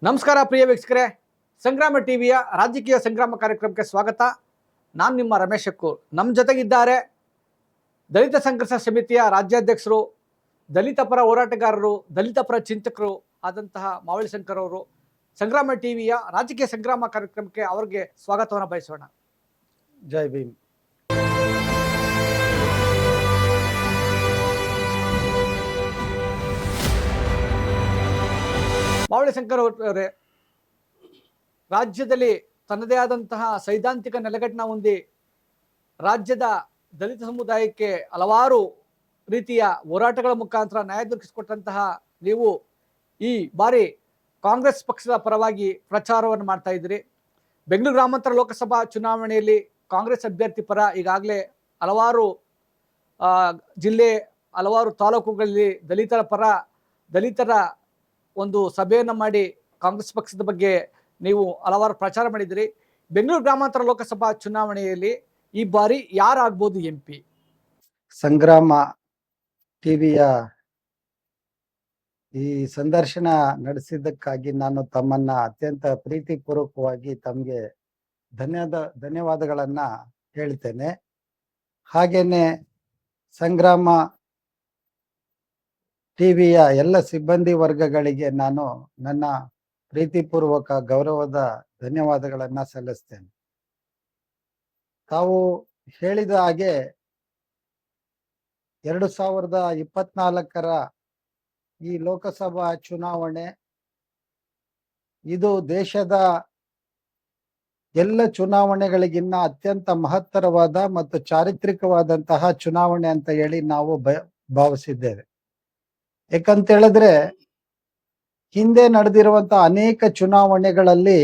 ನಮಸ್ಕಾರ ಪ್ರಿಯ ವೀಕ್ಷಕರೇ, ಸಂಗ್ರಾಮ ಟಿವಿಯ ರಾಜಕೀಯ ಸಂಗ್ರಾಮ ಕಾರ್ಯಕ್ರಮಕ್ಕೆ ಸ್ವಾಗತ. ನಾನು ನಿಮ್ಮ ರಮೇಶ್ ಅಕ್ಕೂರ್. ನಮ್ಮ ಜೊತೆಗಿದ್ದಾರೆ ದಲಿತ ಸಂಘರ್ಷ ಸಮಿತಿಯ ರಾಜ್ಯಾಧ್ಯಕ್ಷರು, ದಲಿತ ಪರ ಹೋರಾಟಗಾರರು, ದಲಿತ ಪರ ಚಿಂತಕರು ಆದಂತಹ ಮಾವಳಿ ಶಂಕರ್ ಅವರು. ಸಂಗ್ರಾಮ ಟಿವಿಯ ರಾಜಕೀಯ ಸಂಗ್ರಾಮ ಕಾರ್ಯಕ್ರಮಕ್ಕೆ ಅವರಿಗೆ ಸ್ವಾಗತವನ್ನು ಬಯಸೋಣ. ಜೈ ಭೀಮ್. ಮಾವಳಿ ಶಂಕರ್ ಅವರೇ, ರಾಜ್ಯದಲ್ಲಿ ತನ್ನದೇ ಆದಂತಹ ಸೈದ್ಧಾಂತಿಕ ನೆಲೆಗಟ್ಟನ್ನ ಹೊಂದಿ ರಾಜ್ಯದ ದಲಿತ ಸಮುದಾಯಕ್ಕೆ ಹಲವಾರು ರೀತಿಯ ಹೋರಾಟಗಳ ಮುಖಾಂತರ ನ್ಯಾಯ ದೊರಕಿಸಿಕೊಟ್ಟಂತಹ ನೀವು ಈ ಬಾರಿ ಕಾಂಗ್ರೆಸ್ ಪಕ್ಷದ ಪರವಾಗಿ ಪ್ರಚಾರವನ್ನು ಮಾಡ್ತಾ ಇದ್ದೀರಿ. ಬೆಂಗಳೂರು ಗ್ರಾಮಾಂತರ ಲೋಕಸಭಾ ಚುನಾವಣೆಯಲ್ಲಿ ಕಾಂಗ್ರೆಸ್ ಅಭ್ಯರ್ಥಿ ಪರ ಈಗಾಗಲೇ ಹಲವಾರು ಜಿಲ್ಲೆ, ಹಲವಾರು ತಾಲೂಕುಗಳಲ್ಲಿ ದಲಿತರ ಒಂದು ಸಭೆಯನ್ನು ಮಾಡಿ ಕಾಂಗ್ರೆಸ್ ಪಕ್ಷದ ಬಗ್ಗೆ ನೀವು ಹಲವಾರು ಪ್ರಚಾರ ಮಾಡಿದಿರಿ. ಬೆಂಗಳೂರು ಗ್ರಾಮಾಂತರ ಲೋಕಸಭಾ ಚುನಾವಣೆಯಲ್ಲಿ ಈ ಬಾರಿ ಯಾರಾಗ್ಬೋದು MP? ಸಂಗ್ರಾಮ ಟಿವಿಯ ಈ ಸಂದರ್ಶನ ನಡೆಸಿದ್ದಕ್ಕಾಗಿ ನಾನು ತಮ್ಮನ್ನ ಅತ್ಯಂತ ಪ್ರೀತಿಪೂರ್ವಕವಾಗಿ ತಮಗೆ ಧನ್ಯವಾದಗಳನ್ನ ಹೇಳ್ತೇನೆ. ಹಾಗೇನೆ ಸಂಗ್ರಾಮ ಟಿವಿಯ ಎಲ್ಲ ಸಿಬ್ಬಂದಿ ವರ್ಗಗಳಿಗೆ ನಾನು ನನ್ನ ಪ್ರೀತಿಪೂರ್ವಕ ಗೌರವದ ಧನ್ಯವಾದಗಳನ್ನ ಸಲ್ಲಿಸ್ತೇನೆ. ತಾವು ಹೇಳಿದ ಹಾಗೆ 2024ರ ಈ ಲೋಕಸಭಾ ಚುನಾವಣೆ ಇದು ದೇಶದ ಎಲ್ಲ ಚುನಾವಣೆಗಳಿಗಿನ್ನ ಅತ್ಯಂತ ಮಹತ್ತರವಾದ ಮತ್ತು ಚಾರಿತ್ರಿಕವಾದಂತಹ ಚುನಾವಣೆ ಅಂತ ಹೇಳಿ ನಾವು ಭಾವಿಸಿದ್ದೇವೆ. ಯಾಕಂತ ಹೇಳಿದ್ರೆ ಹಿಂದೆ ನಡೆದಿರುವಂತಹ ಅನೇಕ ಚುನಾವಣೆಗಳಲ್ಲಿ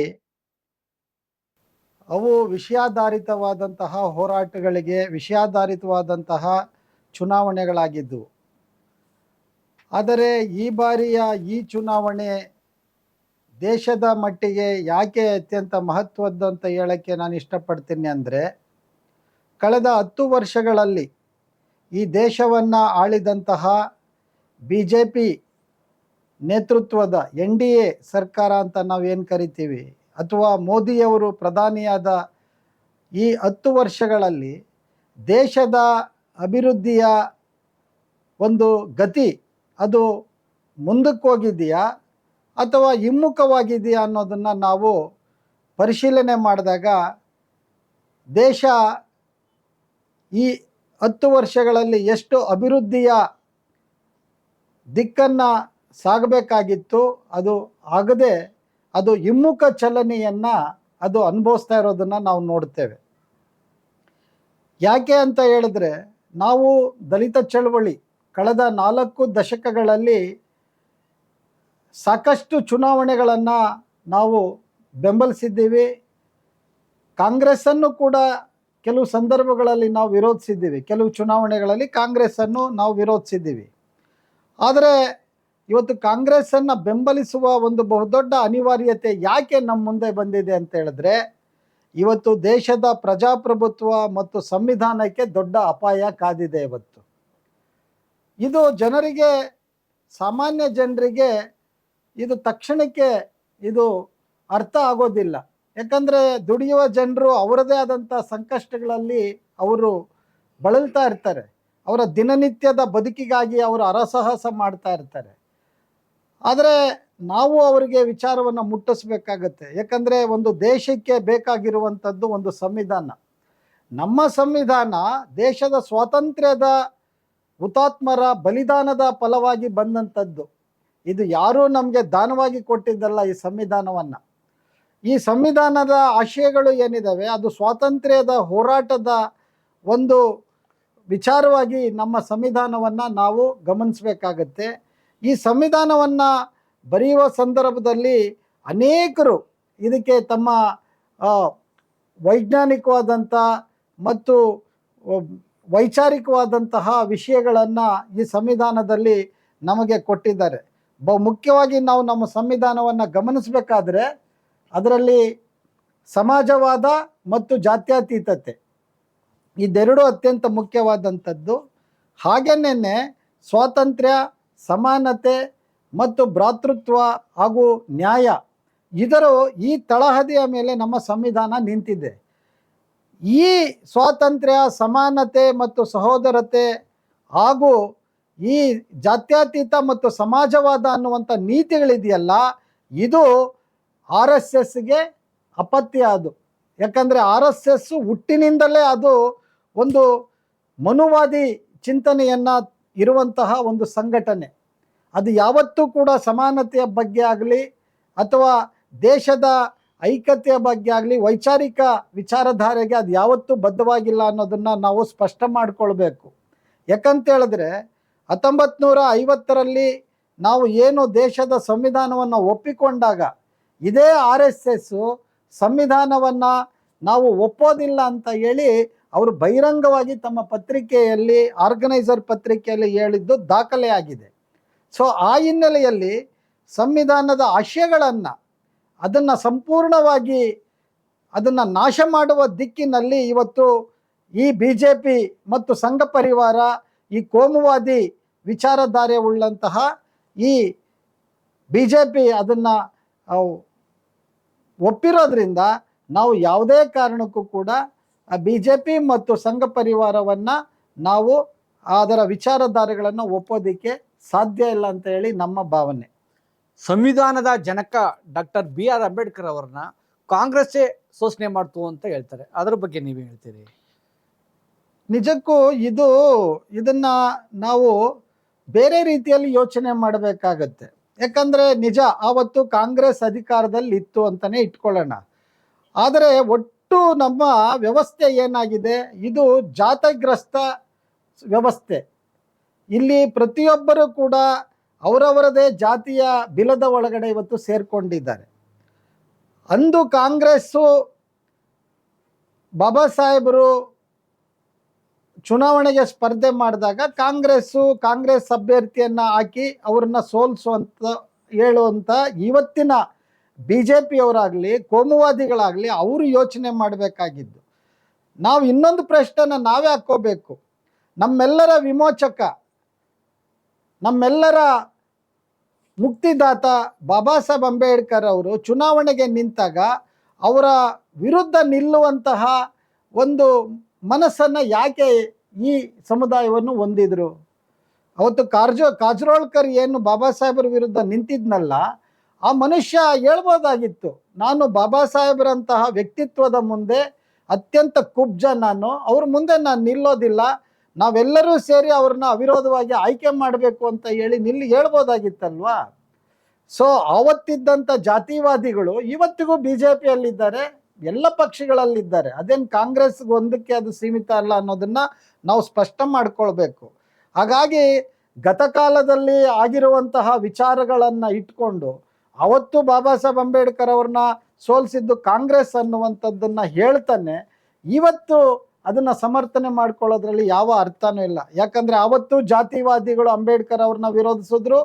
ಅವು ವಿಷಯಾಧಾರಿತವಾದಂತಹ ಹೋರಾಟಗಳಿಗೆ, ವಿಷಯಾಧಾರಿತವಾದಂತಹ ಚುನಾವಣೆಗಳಾಗಿದ್ದವು. ಆದರೆ ಈ ಬಾರಿಯ ಈ ಚುನಾವಣೆ ದೇಶದ ಮಟ್ಟಿಗೆ ಯಾಕೆ ಅತ್ಯಂತ ಮಹತ್ವದ್ದು ಅಂತ ಹೇಳಕ್ಕೆ ನಾನು ಇಷ್ಟಪಡ್ತೀನಿ ಅಂದರೆ, ಕಳೆದ 10 ವರ್ಷಗಳಲ್ಲಿ ಈ ದೇಶವನ್ನು ಆಳಿದಂತಹ BJP ನೇತೃತ್ವದ NDA ಸರ್ಕಾರ ಅಂತ ನಾವೇನು ಕರಿತೀವಿ, ಅಥವಾ ಮೋದಿಯವರು ಪ್ರಧಾನಿಯಾದ ಈ 10 ವರ್ಷಗಳಲ್ಲಿ ದೇಶದ ಅಭಿವೃದ್ಧಿಯ ಒಂದು ಗತಿ ಅದು ಮುಂದಕ್ಕೆ ಹೋಗಿದೆಯಾ ಅಥವಾ ಹಿಮ್ಮುಖವಾಗಿದೆಯಾ ಅನ್ನೋದನ್ನು ನಾವು ಪರಿಶೀಲನೆ ಮಾಡಿದಾಗ ದೇಶ ಈ 10 ವರ್ಷಗಳಲ್ಲಿ ಎಷ್ಟು ಅಭಿವೃದ್ಧಿಯ ದಿಕ್ಕನ್ನು ಸಾಗಬೇಕಾಗಿತ್ತು ಅದು ಆಗದೆ ಅದು ಹಿಮ್ಮುಖ ಚಲನೆಯನ್ನು ಅದು ಅನುಭವಿಸ್ತಾ ಇರೋದನ್ನು ನಾವು ನೋಡ್ತೇವೆ. ಯಾಕೆ ಅಂತ ಹೇಳಿದ್ರೆ, ನಾವು ದಲಿತ ಚಳವಳಿ ಕಳೆದ 4 ದಶಕಗಳಲ್ಲಿ ಸಾಕಷ್ಟು ಚುನಾವಣೆಗಳನ್ನು ನಾವು ಬೆಂಬಲಿಸಿದ್ದೀವಿ. ಕಾಂಗ್ರೆಸ್ಸನ್ನು ಕೂಡ ಕೆಲವು ಸಂದರ್ಭಗಳಲ್ಲಿ ನಾವು ವಿರೋಧಿಸಿದ್ದೀವಿ, ಕೆಲವು ಚುನಾವಣೆಗಳಲ್ಲಿ ಕಾಂಗ್ರೆಸ್ಸನ್ನು ನಾವು ವಿರೋಧಿಸಿದ್ದೀವಿ. ಆದರೆ ಇವತ್ತು ಕಾಂಗ್ರೆಸ್ಸನ್ನು ಬೆಂಬಲಿಸುವ ಒಂದು ಬಹುದೊಡ್ಡ ಅನಿವಾರ್ಯತೆ ಯಾಕೆ ನಮ್ಮ ಮುಂದೆ ಬಂದಿದೆ ಅಂತ ಹೇಳಿದ್ರೆ, ಇವತ್ತು ದೇಶದ ಪ್ರಜಾಪ್ರಭುತ್ವ ಮತ್ತು ಸಂವಿಧಾನಕ್ಕೆ ದೊಡ್ಡ ಅಪಾಯ ಕಾದಿದೆ. ಇವತ್ತು ಇದು ಜನರಿಗೆ, ಸಾಮಾನ್ಯ ಜನರಿಗೆ ಇದು ತಕ್ಷಣಕ್ಕೆ ಇದು ಅರ್ಥ ಆಗೋದಿಲ್ಲ. ಯಾಕಂದರೆ ದುಡಿಯುವ ಜನರು ಅವರದೇ ಆದಂಥ ಸಂಕಷ್ಟಗಳಲ್ಲಿ ಅವರು ಬಳಲ್ತಾ ಇರ್ತಾರೆ. ಅವರ ದಿನನಿತ್ಯದ ಬದುಕಿಗಾಗಿ ಅವರು ಹರಸಾಹಸ ಮಾಡ್ತಾ ಇರ್ತಾರೆ. ಆದರೆ ನಾವು ಅವರಿಗೆ ವಿಚಾರವನ್ನು ಮುಟ್ಟಿಸ್ಬೇಕಾಗತ್ತೆ. ಯಾಕಂದರೆ ಒಂದು ದೇಶಕ್ಕೆ ಬೇಕಾಗಿರುವಂಥದ್ದು ಒಂದು ಸಂವಿಧಾನ. ನಮ್ಮ ಸಂವಿಧಾನ ದೇಶದ ಸ್ವಾತಂತ್ರ್ಯದ ಹುತಾತ್ಮರ ಬಲಿದಾನದ ಫಲವಾಗಿ ಬಂದಂಥದ್ದು. ಇದು ಯಾರೂ ನಮಗೆ ದಾನವಾಗಿ ಕೊಟ್ಟಿದ್ದಲ್ಲ. ಈ ಸಂವಿಧಾನವನ್ನು, ಈ ಸಂವಿಧಾನದ ಆಶಯಗಳು ಏನಿದ್ದಾವೆ ಅದು ಸ್ವಾತಂತ್ರ್ಯದ ಹೋರಾಟದ ಒಂದು ವಿಚಾರವಾಗಿ ನಮ್ಮ ಸಂವಿಧಾನವನ್ನು ನಾವು ಗಮನಿಸಬೇಕಾಗತ್ತೆ. ಈ ಸಂವಿಧಾನವನ್ನು ಬರೆಯುವ ಸಂದರ್ಭದಲ್ಲಿ ಅನೇಕರು ಇದಕ್ಕೆ ತಮ್ಮ ವೈಜ್ಞಾನಿಕವಾದಂಥ ಮತ್ತು ವೈಚಾರಿಕವಾದಂತಹ ವಿಷಯಗಳನ್ನು ಈ ಸಂವಿಧಾನದಲ್ಲಿ ನಮಗೆ ಕೊಟ್ಟಿದ್ದಾರೆ. ಮುಖ್ಯವಾಗಿ ನಾವು ನಮ್ಮ ಸಂವಿಧಾನವನ್ನು ಗಮನಿಸಬೇಕಾದ್ರೆ ಅದರಲ್ಲಿ ಸಮಾಜವಾದ ಮತ್ತು ಜಾತ್ಯತೀತತೆ ಇದೆರಡು ಅತ್ಯಂತ ಮುಖ್ಯವಾದಂಥದ್ದು. ಹಾಗೇನೇ ಸ್ವಾತಂತ್ರ್ಯ, ಸಮಾನತೆ ಮತ್ತು ಭ್ರಾತೃತ್ವ ಹಾಗೂ ನ್ಯಾಯ ಈ ತಳಹದಿಯ ಮೇಲೆ ನಮ್ಮ ಸಂವಿಧಾನ ನಿಂತಿದೆ. ಈ ಸ್ವಾತಂತ್ರ್ಯ, ಸಮಾನತೆ ಮತ್ತು ಸಹೋದರತೆ ಹಾಗೂ ಈ ಜಾತ್ಯತೀತ ಮತ್ತು ಸಮಾಜವಾದ ಅನ್ನುವಂಥ ನೀತಿಗಳಿದೆಯಲ್ಲ, ಇದು RSSಗೆ ಅಪತ್ಯ. ಅದು ಯಾಕಂದರೆ RSS ಹುಟ್ಟಿನಿಂದಲೇ ಅದು ಒಂದು ಮನುವಾದಿ ಚಿಂತನೆಯನ್ನು ಇರುವಂತಹ ಒಂದು ಸಂಘಟನೆ. ಅದು ಯಾವತ್ತೂ ಕೂಡ ಸಮಾನತೆಯ ಬಗ್ಗೆ ಆಗಲಿ ಅಥವಾ ದೇಶದ ಐಕ್ಯತೆಯ ಬಗ್ಗೆ ಆಗಲಿ ವೈಚಾರಿಕ ವಿಚಾರಧಾರೆಗೆ ಅದು ಯಾವತ್ತೂ ಬದ್ಧವಾಗಿಲ್ಲ ಅನ್ನೋದನ್ನು ನಾವು ಸ್ಪಷ್ಟ ಮಾಡಿಕೊಳ್ಬೇಕು. ಯಾಕಂತೇಳಿದ್ರೆ 1950ರಲ್ಲಿ ನಾವು ಏನು ದೇಶದ ಸಂವಿಧಾನವನ್ನು ಒಪ್ಪಿಕೊಂಡಾಗ ಇದೇ RSS ಸಂವಿಧಾನವನ್ನು ನಾವು ಒಪ್ಪೋದಿಲ್ಲ ಅಂತ ಹೇಳಿ ಅವರು ಬಹಿರಂಗವಾಗಿ ತಮ್ಮ ಪತ್ರಿಕೆಯಲ್ಲಿ, ಆರ್ಗನೈಸರ್ ಪತ್ರಿಕೆಯಲ್ಲಿ ಹೇಳಿದ್ದು ದಾಖಲೆಯಾಗಿದೆ. ಸೊ ಆ ಹಿನ್ನೆಲೆಯಲ್ಲಿ ಸಂವಿಧಾನದ ಆಶಯಗಳನ್ನು ಅದನ್ನು ಸಂಪೂರ್ಣವಾಗಿ ಅದನ್ನು ನಾಶ ಮಾಡುವ ದಿಕ್ಕಿನಲ್ಲಿ ಇವತ್ತು ಈ BJP ಮತ್ತು ಸಂಘ ಪರಿವಾರ, ಈ ಕೋಮುವಾದಿ ವಿಚಾರಧಾರೆ ಉಳ್ಳಂತಹ ಈ BJP ಅದನ್ನು ಒಪ್ಪಿರೋದ್ರಿಂದ ನಾವು ಯಾವುದೇ ಕಾರಣಕ್ಕೂ ಕೂಡ BJP ಮತ್ತು ಸಂಘ ಪರಿವಾರವನ್ನು ನಾವು ಅದರ ವಿಚಾರಧಾರೆಗಳನ್ನು ಒಪ್ಪೋದಕ್ಕೆ ಸಾಧ್ಯ ಇಲ್ಲ ಅಂತ ಹೇಳಿ ನಮ್ಮ ಭಾವನೆ. ಸಂವಿಧಾನದ ಜನಕ ಡಾಕ್ಟರ್ BR ಅಂಬೇಡ್ಕರ್ ಅವರನ್ನ ಕಾಂಗ್ರೆಸ್ಸೇ ಶೋಷಣೆ ಮಾಡ್ತು ಅಂತ ಹೇಳ್ತಾರೆ. ಅದರ ಬಗ್ಗೆ ನೀವೇ ಹೇಳ್ತೀರಿ? ನಿಜಕ್ಕೂ ಇದನ್ನು ನಾವು ಬೇರೆ ರೀತಿಯಲ್ಲಿ ಯೋಚನೆ ಮಾಡಬೇಕಾಗತ್ತೆ. ಯಾಕಂದರೆ ನಿಜ ಆವತ್ತು ಕಾಂಗ್ರೆಸ್ ಅಧಿಕಾರದಲ್ಲಿ ಇತ್ತು ಅಂತಲೇ ಇಟ್ಕೊಳ್ಳೋಣ. ಆದರೆ ಒಟ್ಟು ನಮ್ಮ ವ್ಯವಸ್ಥೆ ಏನಾಗಿದೆ, ಇದು ಜಾತಗ್ರಸ್ತ ವ್ಯವಸ್ಥೆ. ಇಲ್ಲಿ ಪ್ರತಿಯೊಬ್ಬರೂ ಕೂಡ ಅವರವರದೇ ಜಾತಿಯ ಬಿಲದ ಒಳಗಡೆ ಇವತ್ತು ಸೇರಿಕೊಂಡಿದ್ದಾರೆ. ಅಂದು ಕಾಂಗ್ರೆಸ್ಸು ಬಾಬಾ ಸಾಹೇಬರು ಚುನಾವಣೆಗೆ ಸ್ಪರ್ಧೆ ಮಾಡಿದಾಗ ಕಾಂಗ್ರೆಸ್ ಅಭ್ಯರ್ಥಿಯನ್ನು ಹಾಕಿ ಅವ್ರನ್ನ ಸೋಲಿಸುವಂತ ಹೇಳುವಂಥ ಇವತ್ತಿನ BJP ಅವರಾಗಲಿ ಕೋಮುವಾದಿಗಳಾಗಲಿ ಅವರು ಯೋಚನೆ ಮಾಡಬೇಕಾಗಿದ್ದು. ನಾವು ಇನ್ನೊಂದು ಪ್ರಶ್ನೆನ ನಾವೇ ಹಾಕ್ಕೋಬೇಕು. ನಮ್ಮೆಲ್ಲರ ವಿಮೋಚಕ, ನಮ್ಮೆಲ್ಲರ ಮುಕ್ತಿದಾತ ಬಾಬಾ ಸಾಹೇಬ್ ಅಂಬೇಡ್ಕರ್ ಅವರು ಚುನಾವಣೆಗೆ ನಿಂತಾಗ ಅವರ ವಿರುದ್ಧ ನಿಲ್ಲುವಂತಹ ಒಂದು ಮನಸ್ಸನ್ನು ಯಾಕೆ ಈ ಸಮುದಾಯವನ್ನು ಹೊಂದಿದ್ರು? ಅವತ್ತು ಕಾಜರೋಳ್ಕರ್ ಏನು ಬಾಬಾ ಸಾಹೇಬರ ವಿರುದ್ಧ ನಿಂತಿದ್ನಲ್ಲ, ಆ ಮನುಷ್ಯ ಹೇಳ್ಬೋದಾಗಿತ್ತು, ನಾನು ಬಾಬಾ ಸಾಹೇಬರಂತಹ ವ್ಯಕ್ತಿತ್ವದ ಮುಂದೆ ಅತ್ಯಂತ ಕುಬ್ಜ, ಅವ್ರ ಮುಂದೆ ನಾನು ನಿಲ್ಲೋದಿಲ್ಲ, ನಾವೆಲ್ಲರೂ ಸೇರಿ ಅವ್ರನ್ನ ಅವಿರೋಧವಾಗಿ ಆಯ್ಕೆ ಮಾಡಬೇಕು ಅಂತ ಹೇಳ್ಬೋದಾಗಿತ್ತಲ್ವಾ? ಸೊ ಆವತ್ತಿದ್ದಂಥ ಜಾತಿವಾದಿಗಳು ಇವತ್ತಿಗೂ BJPಯಲ್ಲಿದ್ದಾರೆ, ಎಲ್ಲ ಪಕ್ಷಗಳಲ್ಲಿದ್ದಾರೆ. ಅದೇನು ಕಾಂಗ್ರೆಸ್ಗೆ ಒಂದಕ್ಕೆ ಅದು ಸೀಮಿತ ಅಲ್ಲ ಅನ್ನೋದನ್ನು ನಾವು ಸ್ಪಷ್ಟ ಮಾಡ್ಕೊಳ್ಬೇಕು. ಹಾಗಾಗಿ ಗತಕಾಲದಲ್ಲಿ ಆಗಿರುವಂತಹ ವಿಚಾರಗಳನ್ನು ಇಟ್ಕೊಂಡು ಅವತ್ತು ಬಾಬಾ ಸಾಹೇಬ್ ಅಂಬೇಡ್ಕರ್ ಅವ್ರನ್ನ ಸೋಲಿಸಿದ್ದು ಕಾಂಗ್ರೆಸ್ ಅನ್ನುವಂಥದ್ದನ್ನು ಹೇಳ್ತಾನೆ ಇವತ್ತು ಅದನ್ನು ಸಮರ್ಥನೆ ಮಾಡ್ಕೊಳ್ಳೋದ್ರಲ್ಲಿ ಯಾವ ಅರ್ಥನೂ ಇಲ್ಲ. ಯಾಕಂದರೆ ಆವತ್ತು ಜಾತಿವಾದಿಗಳು ಅಂಬೇಡ್ಕರ್ ಅವ್ರನ್ನ ವಿರೋಧಿಸಿದ್ರು,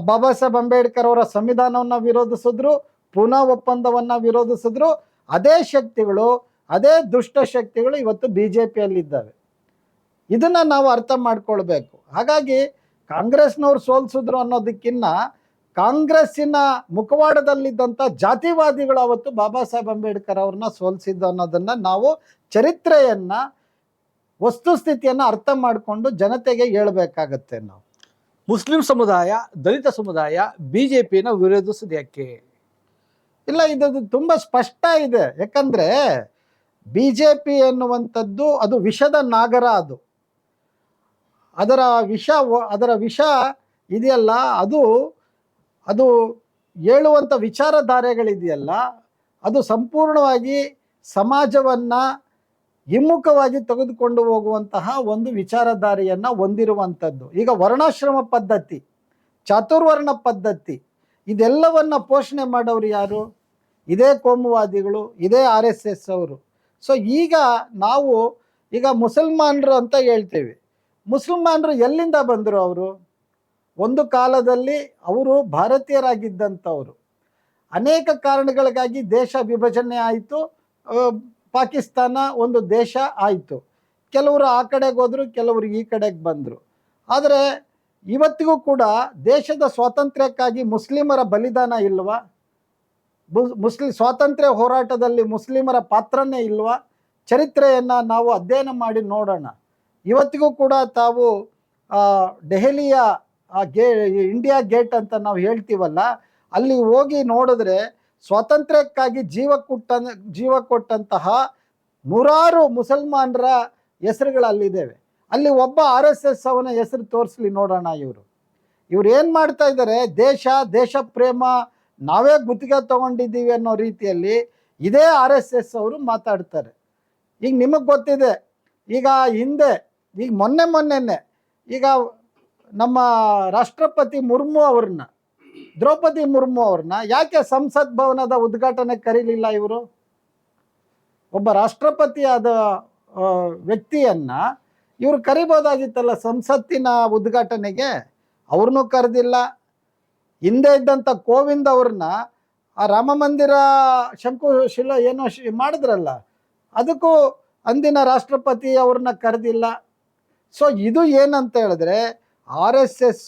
ಬಾಬಾ ಸಾಹೇಬ್ ಅಂಬೇಡ್ಕರ್ ಅವರ ಸಂವಿಧಾನವನ್ನು ವಿರೋಧಿಸಿದ್ರು, ಪೂನಾ ಒಪ್ಪಂದವನ್ನು ವಿರೋಧಿಸಿದ್ರು. ಅದೇ ಶಕ್ತಿಗಳು, ಅದೇ ದುಷ್ಟ ಶಕ್ತಿಗಳು ಇವತ್ತು BJPಯಲ್ಲಿದ್ದಾವೆ. ಇದನ್ನು ನಾವು ಅರ್ಥ ಮಾಡ್ಕೊಳ್ಬೇಕು. ಹಾಗಾಗಿ ಕಾಂಗ್ರೆಸ್ನವ್ರು ಸೋಲಿಸಿದ್ರು ಅನ್ನೋದಕ್ಕಿಂತ ಕಾಂಗ್ರೆಸ್ಸಿನ ಮುಖವಾಡದಲ್ಲಿದ್ದಂಥ ಜಾತಿವಾದಿಗಳು ಅವತ್ತು ಬಾಬಾ ಸಾಹೇಬ್ ಅಂಬೇಡ್ಕರ್ ಅವ್ರನ್ನ ಸೋಲಿಸಿದ್ದು ಅನ್ನೋದನ್ನು ನಾವು ಚರಿತ್ರೆಯನ್ನು, ವಸ್ತುಸ್ಥಿತಿಯನ್ನು ಅರ್ಥ ಮಾಡಿಕೊಂಡು ಜನತೆಗೆ ಹೇಳಬೇಕಾಗತ್ತೆ. ನಾವು ಮುಸ್ಲಿಂ ಸಮುದಾಯ, ದಲಿತ ಸಮುದಾಯ BJPನ ವಿರೋಧಿಸೋದು ಯಾಕೆ? ಇಲ್ಲ, ಇದು ತುಂಬ ಸ್ಪಷ್ಟ ಇದೆ. ಯಾಕಂದರೆ BJP ಎನ್ನುವಂಥದ್ದು ಅದು ವಿಷದ ನಾಗರ. ಅದರ ವಿಷ ಇದೆಯಲ್ಲ, ಅದು ಹೇಳುವಂಥ ವಿಚಾರಧಾರೆಗಳಿದೆಯಲ್ಲ, ಅದು ಸಂಪೂರ್ಣವಾಗಿ ಸಮಾಜವನ್ನು ಹಿಮ್ಮುಖವಾಗಿ ತೆಗೆದುಕೊಂಡು ಹೋಗುವಂತಹ ಒಂದು ವಿಚಾರಧಾರೆಯನ್ನು ಹೊಂದಿರುವಂಥದ್ದು. ಈಗ ವರ್ಣಾಶ್ರಮ ಪದ್ಧತಿ, ಚಾತುರ್ವರ್ಣ ಪದ್ಧತಿ, ಇದೆಲ್ಲವನ್ನು ಪೋಷಣೆ ಮಾಡೋರು ಯಾರು? ಇದೇ ಕೋಮುವಾದಿಗಳು, ಇದೇ RSS ಅವರು. ಸೊ ನಾವು ಈಗ ಮುಸಲ್ಮಾನರು ಅಂತ ಹೇಳ್ತೇವೆ. ಮುಸಲ್ಮಾನರು ಎಲ್ಲಿಂದ ಬಂದರು? ಅವರು ಒಂದು ಕಾಲದಲ್ಲಿ ಅವರು ಭಾರತೀಯರಾಗಿದ್ದಂಥವ್ರು. ಅನೇಕ ಕಾರಣಗಳಿಗಾಗಿ ದೇಶ ವಿಭಜನೆ ಆಯಿತು, ಪಾಕಿಸ್ತಾನ ಒಂದು ದೇಶ ಆಯಿತು. ಕೆಲವರು ಆ ಕಡೆಗೆ ಹೋದರು, ಕೆಲವರು ಈ ಕಡೆಗೆ ಬಂದರು. ಆದರೆ ಇವತ್ತಿಗೂ ಕೂಡ ದೇಶದ ಸ್ವಾತಂತ್ರ್ಯಕ್ಕಾಗಿ ಮುಸ್ಲಿಮರ ಬಲಿದಾನ ಇಲ್ವಾ? ಮುಸ್ಲಿಂ ಸ್ವಾತಂತ್ರ್ಯ ಹೋರಾಟದಲ್ಲಿ ಮುಸ್ಲಿಮರ ಪಾತ್ರನೇ ಇಲ್ವಾ? ಚರಿತ್ರೆಯನ್ನು ನಾವು ಅಧ್ಯಯನ ಮಾಡಿ ನೋಡೋಣ. ಇವತ್ತಿಗೂ ಕೂಡ ತಾವು ದೆಹಲಿಯ ಇಂಡಿಯಾ ಗೇಟ್ ಅಂತ ನಾವು ಹೇಳ್ತೀವಲ್ಲ, ಅಲ್ಲಿ ಹೋಗಿ ನೋಡಿದ್ರೆ ಸ್ವಾತಂತ್ರ್ಯಕ್ಕಾಗಿ ಜೀವ ಕೊಟ್ಟಂತಹ ನೂರಾರು ಮುಸಲ್ಮಾನರ ಹೆಸರುಗಳು ಅಲ್ಲಿದ್ದೇವೆ. ಅಲ್ಲಿ ಒಬ್ಬ RSS ಅವನ ಹೆಸರು ತೋರಿಸ್ಲಿ ನೋಡೋಣ. ಇವ್ರು ಏನು ಮಾಡ್ತಾ ಇದ್ದಾರೆ? ದೇಶ ಪ್ರೇಮ ನಾವೇ ಗುತ್ತಿಗೆ ತಗೊಂಡಿದ್ದೀವಿ ಅನ್ನೋ ರೀತಿಯಲ್ಲಿ ಇದೇ RSS ಅವರು ಮಾತಾಡ್ತಾರೆ. ಈಗ ನಿಮಗೆ ಗೊತ್ತಿದೆ, ಈಗ ಹಿಂದೆ ಈಗ ಮೊನ್ನೆನೆ ಈಗ ನಮ್ಮ ರಾಷ್ಟ್ರಪತಿ ದ್ರೌಪದಿ ಮುರ್ಮು ಅವ್ರನ್ನ ಯಾಕೆ ಸಂಸತ್ ಭವನದ ಉದ್ಘಾಟನೆ ಕರೀಲಿಲ್ಲ? ಇವರು ಒಬ್ಬ ರಾಷ್ಟ್ರಪತಿಯಾದ ವ್ಯಕ್ತಿಯನ್ನ ಇವರು ಕರಿಬೋದಾಗಿತ್ತಲ್ಲ ಸಂಸತ್ತಿನ ಉದ್ಘಾಟನೆಗೆ. ಅವ್ರನ್ನೂ ಕರೆದಿಲ್ಲ. ಹಿಂದೆ ಇದ್ದಂಥ ಕೋವಿಂದ್ ಅವ್ರನ್ನ ಆ ರಾಮ ಮಂದಿರ ಶಂಕುಶಿಲೆ ಏನೋ ಮಾಡಿದ್ರಲ್ಲ, ಅದಕ್ಕೂ ಅಂದಿನ ರಾಷ್ಟ್ರಪತಿ ಅವ್ರನ್ನ ಕರೆದಿಲ್ಲ. ಸೊ ಇದು ಏನಂತ ಹೇಳಿದ್ರೆ RSS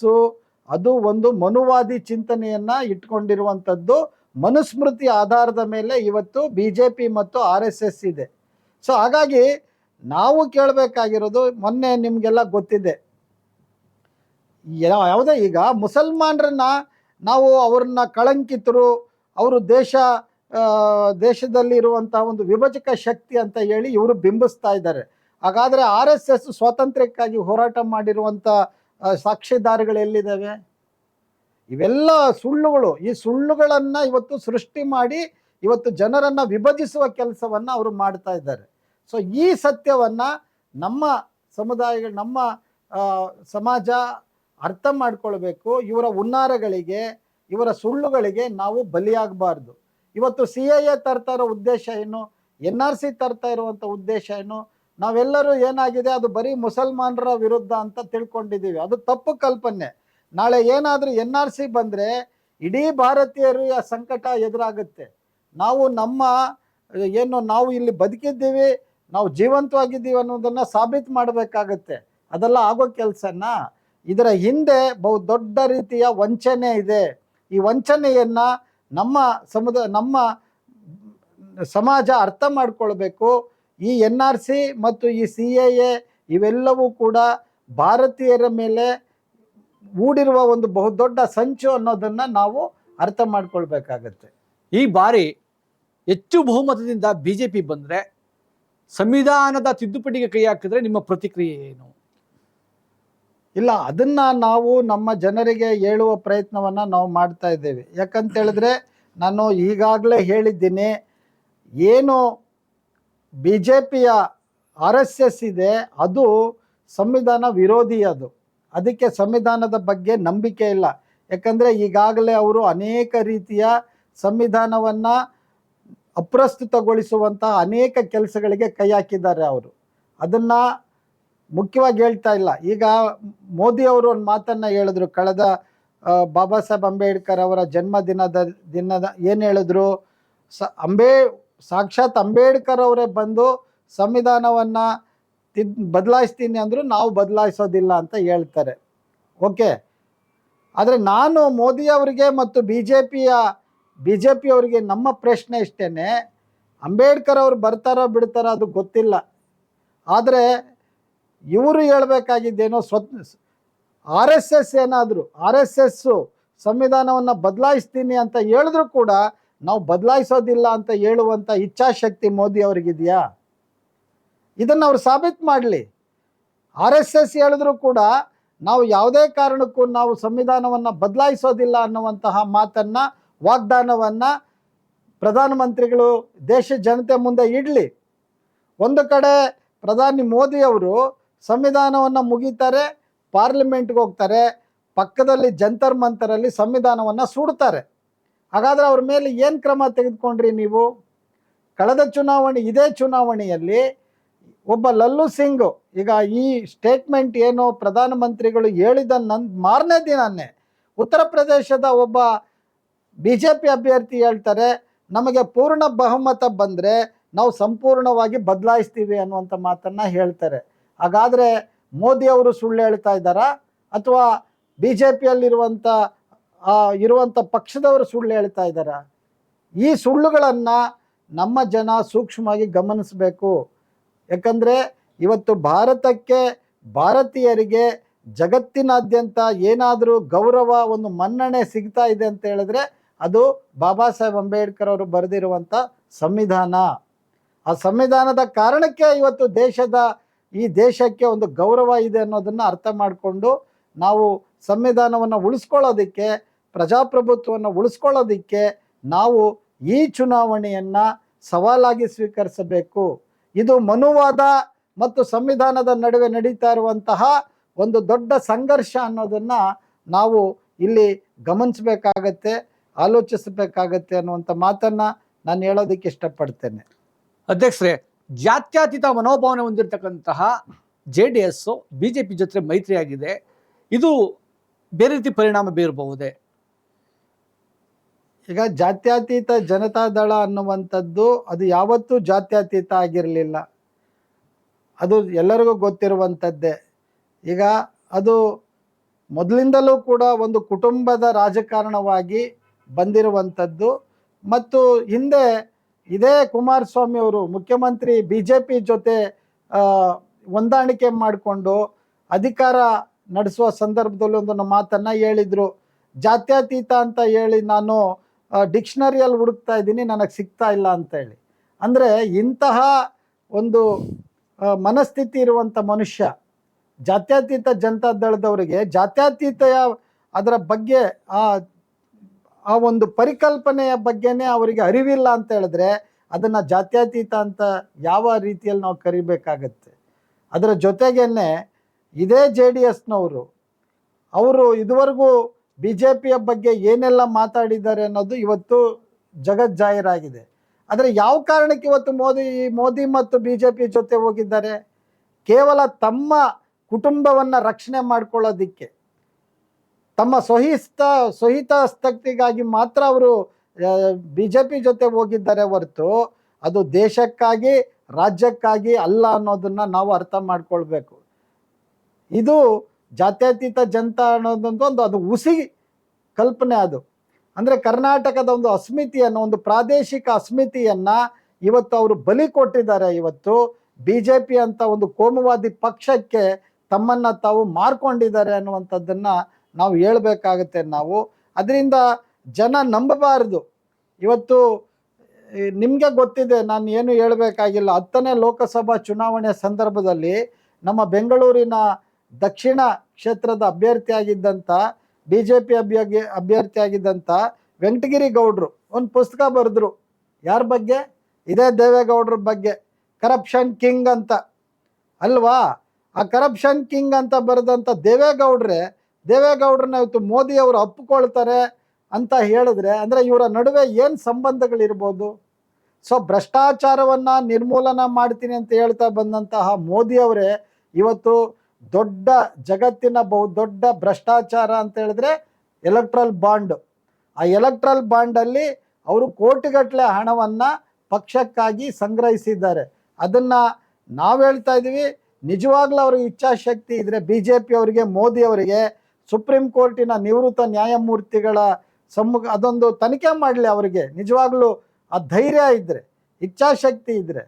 ಅದು ಒಂದು ಮನುವಾದಿ ಚಿಂತನೆಯನ್ನು ಇಟ್ಕೊಂಡಿರುವಂಥದ್ದು. ಮನುಸ್ಮೃತಿ ಆಧಾರದ ಮೇಲೆ ಇವತ್ತು BJP ಮತ್ತು RSS ಇದೆ. ಸೊ ಹಾಗಾಗಿ ನಾವು ಕೇಳಬೇಕಾಗಿರೋದು, ಮೊನ್ನೆ ನಿಮಗೆಲ್ಲ ಗೊತ್ತಿದೆ, ಯಾವುದೇ ಈಗ ಮುಸಲ್ಮಾನರನ್ನ ನಾವು ಅವ್ರನ್ನ ಕಳಂಕಿತರು, ಅವರು ದೇಶದಲ್ಲಿ ಇರುವಂತಹ ಒಂದು ವಿಭಜಕ ಶಕ್ತಿ ಅಂತ ಹೇಳಿ ಇವರು ಬಿಂಬಿಸ್ತಾ ಇದ್ದಾರೆ. ಹಾಗಾದರೆ RSS ಸ್ವಾತಂತ್ರ್ಯಕ್ಕಾಗಿ ಹೋರಾಟ ಮಾಡಿರುವಂಥ ಸಾಕ್ಷಿದಾರಗಳು ಎಲ್ಲಿದ್ದಾವೆ? ಇವೆಲ್ಲ ಸುಳ್ಳುಗಳು. ಈ ಸುಳ್ಳುಗಳನ್ನು ಇವತ್ತು ಸೃಷ್ಟಿ ಮಾಡಿ ಇವತ್ತು ಜನರನ್ನು ವಿಭಜಿಸುವ ಕೆಲಸವನ್ನು ಅವರು ಮಾಡ್ತಾ ಇದ್ದಾರೆ. ಸೊ ಈ ಸತ್ಯವನ್ನು ನಮ್ಮ ಸಮುದಾಯಗಳು, ನಮ್ಮ ಸಮಾಜ ಅರ್ಥ ಮಾಡ್ಕೊಳ್ಬೇಕು. ಇವರ ಹುನ್ನಾರಗಳಿಗೆ, ಇವರ ಸುಳ್ಳುಗಳಿಗೆ ನಾವು ಬಲಿಯಾಗಬಾರ್ದು. ಇವತ್ತು CAA ತರ್ತಾ ಇರೋ ಉದ್ದೇಶ ಏನು? NRC ತರ್ತಾ ಇರುವಂಥ ಉದ್ದೇಶ ಏನು? ನಾವೆಲ್ಲರೂ ಏನಾಗಿದೆ, ಅದು ಬರೀ ಮುಸಲ್ಮಾನರ ವಿರುದ್ಧ ಅಂತ ತಿಳ್ಕೊಂಡಿದ್ದೀವಿ. ಅದು ತಪ್ಪು ಕಲ್ಪನೆ. ನಾಳೆ ಏನಾದರೂ NRC ಬಂದರೆ ಇಡೀ ಭಾರತೀಯರ ಸಂಕಟ ಎದುರಾಗುತ್ತೆ. ನಾವು ನಾವು ಇಲ್ಲಿ ಬದುಕಿದ್ದೀವಿ, ನಾವು ಜೀವಂತವಾಗಿದ್ದೀವಿ ಅನ್ನೋದನ್ನು ಸಾಬೀತು ಮಾಡಬೇಕಾಗತ್ತೆ. ಅದೆಲ್ಲ ಆಗೋ ಕೆಲಸನ. ಇದರ ಹಿಂದೆ ಬಹು ದೊಡ್ಡ ರೀತಿಯ ವಂಚನೆ ಇದೆ. ಈ ವಂಚನೆಯನ್ನು ನಮ್ಮ ಸಮಾಜ ಅರ್ಥ ಮಾಡ್ಕೊಳ್ಬೇಕು. ಈ NRC ಮತ್ತು ಈ CAA ಇವೆಲ್ಲವೂ ಕೂಡ ಭಾರತೀಯರ ಮೇಲೆ ಹೂಡಿರುವ ಒಂದು ಬಹುದೊಡ್ಡ ಸಂಚು ಅನ್ನೋದನ್ನು ನಾವು ಅರ್ಥ ಮಾಡ್ಕೊಳ್ಬೇಕಾಗತ್ತೆ. ಈ ಬಾರಿ ಹೆಚ್ಚು ಬಹುಮತದಿಂದ BJP ಬಂದರೆ, ಸಂವಿಧಾನದ ತಿದ್ದುಪಡಿಗೆ ಕೈ ಹಾಕಿದ್ರೆ ನಿಮ್ಮ ಪ್ರತಿಕ್ರಿಯೆ ಏನು? ಇಲ್ಲ, ಅದನ್ನು ನಾವು ನಮ್ಮ ಜನರಿಗೆ ಹೇಳುವ ಪ್ರಯತ್ನವನ್ನು ನಾವು ಮಾಡ್ತಾ ಇದ್ದೇವೆ. ಯಾಕಂತ ಹೇಳಿದ್ರೆ ನಾನು ಈಗಾಗಲೇ ಹೇಳಿದ್ದೀನಿ, ಏನು BJPಯ RSS ಇದೆ ಅದು ಸಂವಿಧಾನ ವಿರೋಧಿ. ಅದಕ್ಕೆ ಸಂವಿಧಾನದ ಬಗ್ಗೆ ನಂಬಿಕೆ ಇಲ್ಲ. ಯಾಕಂದರೆ ಈಗಾಗಲೇ ಅವರು ಅನೇಕ ರೀತಿಯ ಸಂವಿಧಾನವನ್ನು ಅಪ್ರಸ್ತುತಗೊಳಿಸುವಂಥ ಅನೇಕ ಕೆಲಸಗಳಿಗೆ ಕೈ ಹಾಕಿದ್ದಾರೆ. ಅವರು ಅದನ್ನು ಮುಖ್ಯವಾಗಿ ಹೇಳ್ತಾ ಇಲ್ಲ. ಈಗ ಮೋದಿ ಅವರು ಒಂದು ಮಾತನ್ನು ಹೇಳಿದ್ರು, ಕಳೆದ ಬಾಬಾ ಸಾಹೇಬ್ ಅಂಬೇಡ್ಕರ್ ಅವರ ದಿನದ ಏನು ಹೇಳಿದ್ರು? ಸಾಕ್ಷಾತ್ ಅಂಬೇಡ್ಕರ್ ಅವರೇ ಬಂದು ಸಂವಿಧಾನವನ್ನು ಬದಲಾಯಿಸ್ತೀನಿ ಅಂದರು, ನಾವು ಬದಲಾಯಿಸೋದಿಲ್ಲ ಅಂತ ಹೇಳ್ತಾರೆ. ಓಕೆ, ಆದರೆ ನಾನು ಮೋದಿ ಅವರಿಗೆ ಮತ್ತು ಬಿ ಜೆ ಪಿಯವರಿಗೆ ನಮ್ಮ ಪ್ರಶ್ನೆ ಇಷ್ಟೇ, ಅಂಬೇಡ್ಕರ್ ಅವರು ಬರ್ತಾರೋ ಬಿಡ್ತಾರೋ ಅದು ಗೊತ್ತಿಲ್ಲ. ಆದರೆ ಇವರು ಹೇಳಬೇಕಾಗಿದ್ದೇನೋ, RSS ಏನಾದರೂ RSS ಸಂವಿಧಾನವನ್ನು ಬದಲಾಯಿಸ್ತೀನಿ ಅಂತ ಹೇಳಿದ್ರು ಕೂಡ ನಾವು ಬದಲಾಯಿಸೋದಿಲ್ಲ ಅಂತ ಹೇಳುವಂಥ ಇಚ್ಛಾಶಕ್ತಿ ಮೋದಿ ಅವರಿಗಿದೆಯಾ? ಇದನ್ನು ಅವ್ರು ಸಾಬೀತು ಮಾಡಲಿ. RSS ಹೇಳಿದ್ರು ಕೂಡ ನಾವು ಯಾವುದೇ ಕಾರಣಕ್ಕೂ ನಾವು ಸಂವಿಧಾನವನ್ನು ಬದಲಾಯಿಸೋದಿಲ್ಲ ಅನ್ನುವಂತಹ ಮಾತನ್ನು, ವಾಗ್ದಾನವನ್ನು ಪ್ರಧಾನಮಂತ್ರಿಗಳು ದೇಶ ಜನತೆ ಮುಂದೆ ಇಡಲಿ. ಒಂದು ಕಡೆ ಪ್ರಧಾನಿ ಮೋದಿ ಅವರು ಸಂವಿಧಾನವನ್ನು ಮುಗಿತಾರೆ, ಪಾರ್ಲಿಮೆಂಟ್ಗೆ ಹೋಗ್ತಾರೆ, ಪಕ್ಕದಲ್ಲಿ ಜಂತರ್ ಮಂತರಲ್ಲಿ ಸಂವಿಧಾನವನ್ನು ಸುಡ್ತಾರೆ. ಹಾಗಾದರೆ ಅವ್ರ ಮೇಲೆ ಏನು ಕ್ರಮ ತೆಗೆದುಕೊಂಡ್ರಿ ನೀವು? ಕಳೆದ ಇದೇ ಚುನಾವಣೆಯಲ್ಲಿ ಒಬ್ಬ ಲಲ್ಲು ಸಿಂಗ್, ಈಗ ಈ ಸ್ಟೇಟ್ಮೆಂಟ್ ಏನು ಪ್ರಧಾನಮಂತ್ರಿಗಳು ಹೇಳಿದ ಮಾರನೇ ದಿನನೇ ಉತ್ತರ ಪ್ರದೇಶದ ಒಬ್ಬ BJP ಅಭ್ಯರ್ಥಿ ಹೇಳ್ತಾರೆ, ನಮಗೆ ಪೂರ್ಣ ಬಹುಮತ ಬಂದರೆ ನಾವು ಸಂಪೂರ್ಣವಾಗಿ ಬದಲಾಯಿಸ್ತೀವಿ ಅನ್ನುವಂಥ ಮಾತನ್ನು ಹೇಳ್ತಾರೆ. ಹಾಗಾದರೆ ಮೋದಿ ಅವರು ಸುಳ್ಳು ಹೇಳ್ತಾ ಇದ್ದಾರಾ ಅಥವಾ BJPಯಲ್ಲಿರುವಂಥ ಪಕ್ಷದವರು ಸುಳ್ಳು ಹೇಳ್ತಾ ಇದ್ದಾರಾ? ಈ ಸುಳ್ಳುಗಳನ್ನು ನಮ್ಮ ಜನ ಸೂಕ್ಷ್ಮವಾಗಿ ಗಮನಿಸಬೇಕು. ಯಾಕಂದರೆ ಇವತ್ತು ಭಾರತಕ್ಕೆ, ಭಾರತೀಯರಿಗೆ ಜಗತ್ತಿನಾದ್ಯಂತ ಏನಾದರೂ ಗೌರವ, ಒಂದು ಮನ್ನಣೆ ಸಿಗ್ತಾ ಇದೆ ಅಂತ ಹೇಳಿದ್ರೆ ಅದು ಬಾಬಾ ಸಾಹೇಬ್ ಅಂಬೇಡ್ಕರ್ ಅವರು ಬರೆದಿರುವಂಥ ಸಂವಿಧಾನ. ಆ ಸಂವಿಧಾನದ ಕಾರಣಕ್ಕೆ ಇವತ್ತು ಈ ದೇಶಕ್ಕೆ ಒಂದು ಗೌರವ ಇದೆ ಅನ್ನೋದನ್ನು ಅರ್ಥ ಮಾಡಿಕೊಂಡು ನಾವು ಸಂವಿಧಾನವನ್ನು ಉಳಿಸ್ಕೊಳ್ಳೋದಕ್ಕೆ, ಪ್ರಜಾಪ್ರಭುತ್ವವನ್ನು ಉಳಿಸ್ಕೊಳ್ಳೋದಕ್ಕೆ ನಾವು ಈ ಚುನಾವಣೆಯನ್ನು ಸವಾಲಾಗಿ ಸ್ವೀಕರಿಸಬೇಕು. ಇದು ಮನುವಾದ ಮತ್ತು ಸಂವಿಧಾನದ ನಡುವೆ ನಡೀತಾ ಇರುವಂತಹ ಒಂದು ದೊಡ್ಡ ಸಂಘರ್ಷ ಅನ್ನೋದನ್ನು ನಾವು ಇಲ್ಲಿ ಗಮನಿಸಬೇಕಾಗತ್ತೆ, ಆಲೋಚಿಸಬೇಕಾಗತ್ತೆ ಅನ್ನುವಂಥ ಮಾತನ್ನು ನಾನು ಹೇಳೋದಕ್ಕೆ ಇಷ್ಟಪಡ್ತೇನೆ. ಅಧ್ಯಕ್ಷರೇ, ಜಾತ್ಯತೀತ ಮನೋಭಾವನೆ ಹೊಂದಿರತಕ್ಕಂತಹ JDS BJP ಜೊತೆ ಮೈತ್ರಿಯಾಗಿದೆ. ಇದು ಬೇರೆ ರೀತಿ ಪರಿಣಾಮ ಬೀರಬಹುದೇ? ಈಗ ಜಾತ್ಯತೀತ ಜನತಾದಳ ಅನ್ನುವಂಥದ್ದು ಅದು ಯಾವತ್ತೂ ಜಾತ್ಯತೀತ ಆಗಿರಲಿಲ್ಲ. ಅದು ಎಲ್ಲರಿಗೂ ಗೊತ್ತಿರುವಂಥದ್ದೇ. ಈಗ ಅದು ಮೊದಲಿಂದಲೂ ಕೂಡ ಒಂದು ಕುಟುಂಬದ ರಾಜಕಾರಣವಾಗಿ ಬಂದಿರುವಂಥದ್ದು. ಮತ್ತು ಹಿಂದೆ ಇದೇ ಕುಮಾರಸ್ವಾಮಿ ಅವರು ಮುಖ್ಯಮಂತ್ರಿ BJP ಜೊತೆ ಹೊಂದಾಣಿಕೆ ಮಾಡಿಕೊಂಡು ಅಧಿಕಾರ ನಡೆಸುವ ಸಂದರ್ಭದಲ್ಲಿ ಒಂದು ಮಾತನ್ನು ಹೇಳಿದರು. ಜಾತ್ಯತೀತ ಅಂತ ಹೇಳಿ ನಾನು ಡಿಕ್ಷನರಿಯಲ್ಲಿ ಹುಡುಕ್ತಾ ಇದ್ದೀನಿ, ನನಗೆ ಸಿಗ್ತಾ ಇಲ್ಲ ಅಂತ ಹೇಳಿ. ಅಂದರೆ ಇಂತಹ ಒಂದು ಮನಸ್ಥಿತಿ ಇರುವಂಥ ಮನುಷ್ಯ, ಜಾತ್ಯತೀತ ಜನತಾದಳದವರಿಗೆ ಜಾತ್ಯತೀತ ಅದರ ಬಗ್ಗೆ ಆ ಒಂದು ಪರಿಕಲ್ಪನೆಯ ಬಗ್ಗೆನೇ ಅವರಿಗೆ ಅರಿವಿಲ್ಲ ಅಂತ ಹೇಳಿದ್ರೆ ಅದನ್ನು ಜಾತ್ಯತೀತ ಅಂತ ಯಾವ ರೀತಿಯಲ್ಲಿ ನಾವು ಕರಿಬೇಕಾಗತ್ತೆ. ಅದರ ಜೊತೆಗೇನೆ ಇದೇ JDSನವರು ಅವರು ಇದುವರೆಗೂ BJPಯ ಬಗ್ಗೆ ಏನೆಲ್ಲ ಮಾತಾಡಿದ್ದಾರೆ ಅನ್ನೋದು ಇವತ್ತು ಜಗಜ್ಜಾಹೀರಾಗಿದೆ. ಆದರೆ ಯಾವ ಕಾರಣಕ್ಕೆ ಇವತ್ತು ಮೋದಿ ಮತ್ತು BJP ಜೊತೆ ಹೋಗಿದ್ದಾರೆ? ಕೇವಲ ತಮ್ಮ ಕುಟುಂಬವನ್ನು ರಕ್ಷಣೆ ಮಾಡ್ಕೊಳ್ಳೋದಿಕ್ಕೆ, ತಮ್ಮ ಸ್ವಹಿತಾಸಕ್ತಿಗಾಗಿ ಮಾತ್ರ ಅವರು BJP ಜೊತೆ ಹೋಗಿದ್ದಾರೆ ಹೊರತು ಅದು ದೇಶಕ್ಕಾಗಿ, ರಾಜ್ಯಕ್ಕಾಗಿ ಅಲ್ಲ ಅನ್ನೋದನ್ನು ನಾವು ಅರ್ಥ ಮಾಡ್ಕೊಳ್ಬೇಕು. ಇದು ಜಾತ್ಯತೀತ ಜನತಾ ಅನ್ನೋದೊಂದು ಅದು ಹುಸಿ ಕಲ್ಪನೆ. ಅದು ಅಂದರೆ ಕರ್ನಾಟಕದ ಒಂದು ಅಸ್ಮಿತೆಯನ್ನು, ಒಂದು ಪ್ರಾದೇಶಿಕ ಅಸ್ಮಿತೆಯನ್ನು ಇವತ್ತು ಅವರು ಬಲಿ ಕೊಟ್ಟಿದ್ದಾರೆ. ಇವತ್ತು BJP ಅಂತ ಒಂದು ಕೋಮುವಾದಿ ಪಕ್ಷಕ್ಕೆ ತಮ್ಮನ್ನು ತಾವು ಮಾರ್ಕೊಂಡಿದ್ದಾರೆ ಅನ್ನುವಂಥದ್ದನ್ನು ನಾವು ಹೇಳಬೇಕಾಗತ್ತೆ. ನಾವು ಅದರಿಂದ ಜನ ನಂಬಬಾರದು. ಇವತ್ತು ನಿಮಗೆ ಗೊತ್ತಿದೆ, ನಾನು ಏನು ಹೇಳಬೇಕಾಗಿಲ್ಲ, 10ನೇ ಲೋಕಸಭಾ ಚುನಾವಣೆ ಸಂದರ್ಭದಲ್ಲಿ ನಮ್ಮ ಬೆಂಗಳೂರಿನ ದಕ್ಷಿಣ ಕ್ಷೇತ್ರದ ಅಭ್ಯರ್ಥಿಯಾಗಿದ್ದಂಥ BJP ಅಭ್ಯರ್ಥಿಯಾಗಿದ್ದಂಥ ವೆಂಕಟಗಿರಿ ಗೌಡ್ರು ಒಂದು ಪುಸ್ತಕ ಬರೆದ್ರು. ಯಾರ ಬಗ್ಗೆ? ಇದೇ ದೇವೇಗೌಡರ ಬಗ್ಗೆ. ಕರಪ್ಷನ್ ಕಿಂಗ್ ಅಂತ ಅಲ್ವಾ? ಆ ಕರಪ್ಷನ್ ಕಿಂಗ್ ಅಂತ ಬರೆದಂಥ ದೇವೇಗೌಡ್ರನ್ನ ಇವತ್ತು ಮೋದಿ ಅವರು ಅಪ್ಪಿಕೊಳ್ತಾರೆ ಅಂತ ಹೇಳಿದ್ರೆ ಅಂದರೆ ಇವರ ನಡುವೆ ಏನು ಸಂಬಂಧಗಳಿರ್ಬೋದು? ಸೊ ಭ್ರಷ್ಟಾಚಾರವನ್ನು ನಿರ್ಮೂಲನ ಮಾಡ್ತೀನಿ ಅಂತ ಹೇಳ್ತಾ ಬಂದಂತಹ ಮೋದಿಯವರೇ ಇವತ್ತು ದೊಡ್ಡ ಜಗತ್ತಿನ ಬಹುದೊಡ್ಡ ಭ್ರಷ್ಟಾಚಾರ ಅಂತ ಹೇಳಿದ್ರೆ ಎಲೆಕ್ಟ್ರಲ್ ಬಾಂಡ್. ಆ ಎಲೆಕ್ಟ್ರಲ್ ಬಾಂಡಲ್ಲಿ ಅವರು ಕೋಟಿಗಟ್ಟಲೆ ಹಣವನ್ನು ಪಕ್ಷಕ್ಕಾಗಿ ಸಂಗ್ರಹಿಸಿದ್ದಾರೆ. ಅದನ್ನು ನಾವು ಹೇಳ್ತಾ ಇದ್ದೀವಿ, ನಿಜವಾಗ್ಲೂ ಅವ್ರಿಗೆ ಇಚ್ಛಾಶಕ್ತಿ ಇದ್ದರೆ BJP ಅವರಿಗೆ, ಮೋದಿ ಅವರಿಗೆ ಸುಪ್ರೀಂ ಕೋರ್ಟಿನ ನಿವೃತ್ತ ನ್ಯಾಯಮೂರ್ತಿಗಳ ಅದೊಂದು ತನಿಖೆ ಮಾಡಲಿ. ಅವರಿಗೆ ನಿಜವಾಗ್ಲೂ ಆ ಧೈರ್ಯ ಇದ್ದರೆ, ಇಚ್ಛಾಶಕ್ತಿ ಇದ್ದರೆ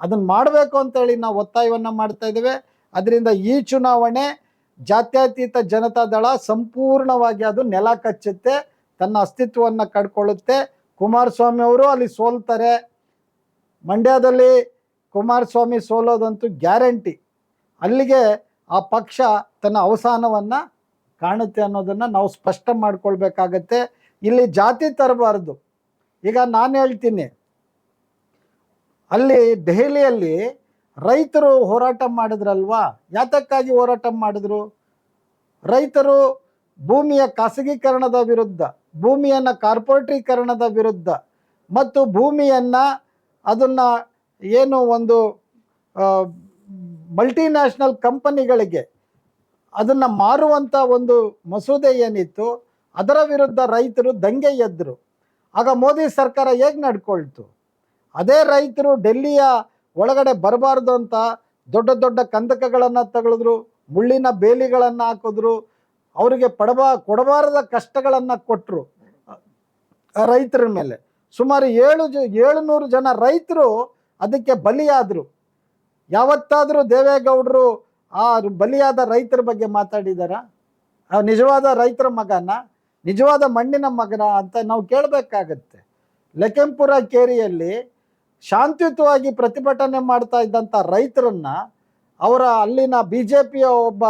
ಅದನ್ನು ಮಾಡಬೇಕು ಅಂತೇಳಿ ನಾವು ಒತ್ತಾಯವನ್ನು ಮಾಡ್ತಾ ಇದ್ದೇವೆ. ಅದರಿಂದ ಈ ಚುನಾವಣೆ ಜಾತ್ಯತೀತ ಜನತಾದಳ ಸಂಪೂರ್ಣವಾಗಿ ಅದು ನೆಲ ಕಚ್ಚುತ್ತೆ, ತನ್ನ ಅಸ್ತಿತ್ವವನ್ನು ಕಳ್ಕೊಳ್ಳುತ್ತೆ. ಕುಮಾರಸ್ವಾಮಿ ಅವರು ಅಲ್ಲಿ ಸೋಲ್ತಾರೆ. ಮಂಡ್ಯದಲ್ಲಿ ಕುಮಾರಸ್ವಾಮಿ ಸೋಲೋದಂತೂ ಗ್ಯಾರಂಟಿ. ಅಲ್ಲಿಗೆ ಆ ಪಕ್ಷ ತನ್ನ ಅವಸಾನವನ್ನು ಕಾಣುತ್ತೆ ಅನ್ನೋದನ್ನು ನಾವು ಸ್ಪಷ್ಟ ಮಾಡ್ಕೊಳ್ಬೇಕಾಗತ್ತೆ. ಇಲ್ಲಿ ಜಾತಿ ತರಬಾರ್ದು. ಈಗ ನಾನು ಹೇಳ್ತೀನಿ, ಅಲ್ಲಿ ದೆಹಲಿಯಲ್ಲಿ ರೈತರು ಹೋರಾಟ ಮಾಡಿದ್ರಲ್ವಾ? ಯಾತಕ್ಕಾಗಿ ಹೋರಾಟ ಮಾಡಿದ್ರು? ರೈತರು ಭೂಮಿಯ ಖಾಸಗೀಕರಣದ ವಿರುದ್ಧ, ಭೂಮಿಯನ್ನು ಕಾರ್ಪೊರೇಟೀಕರಣದ ವಿರುದ್ಧ ಮತ್ತು ಭೂಮಿಯನ್ನು ಅದನ್ನು ಏನು ಒಂದು ಮಲ್ಟಿನ್ಯಾಷನಲ್ ಕಂಪನಿಗಳಿಗೆ ಅದನ್ನು ಮಾರುವಂಥ ಒಂದು ಮಸೂದೆ ಏನಿತ್ತು ಅದರ ವಿರುದ್ಧ ರೈತರು ದಂಗೆ ಎದ್ದರು. ಆಗ ಮೋದಿ ಸರ್ಕಾರ ಹೇಗೆ ನಡ್ಕೊಳ್ತು? ಅದೇ ರೈತರು ಡೆಲ್ಲಿಯ ಒಳಗಡೆ ಬರಬಾರ್ದು ಅಂತ ದೊಡ್ಡ ದೊಡ್ಡ ಕಂದಕಗಳನ್ನು ತಗೊಳಿದ್ರು, ಮುಳ್ಳಿನ ಬೇಲಿಗಳನ್ನು ಹಾಕಿದ್ರು, ಅವರಿಗೆ ಕೊಡಬಾರದ ಕಷ್ಟಗಳನ್ನು ಕೊಟ್ಟರು ರೈತರ ಮೇಲೆ. ಸುಮಾರು 700 ಜನ ರೈತರು ಅದಕ್ಕೆ ಬಲಿಯಾದರು. ಯಾವತ್ತಾದರೂ ದೇವೇಗೌಡರು ಆ ಬಲಿಯಾದ ರೈತರ ಬಗ್ಗೆ ಮಾತಾಡಿದಾರ? ನಿಜವಾದ ರೈತರ ಮಗನ, ನಿಜವಾದ ಮಣ್ಣಿನ ಮಗನ ಅಂತ ನಾವು ಕೇಳಬೇಕಾಗತ್ತೆ. ಲಖಿಂಪುರ ಕೇರಿಯಲ್ಲಿ ಶಾಂತಿಯುತವಾಗಿ ಪ್ರತಿಭಟನೆ ಮಾಡ್ತಾ ಇದ್ದಂಥ ರೈತರನ್ನ ಅಲ್ಲಿನ BJPಯ ಒಬ್ಬ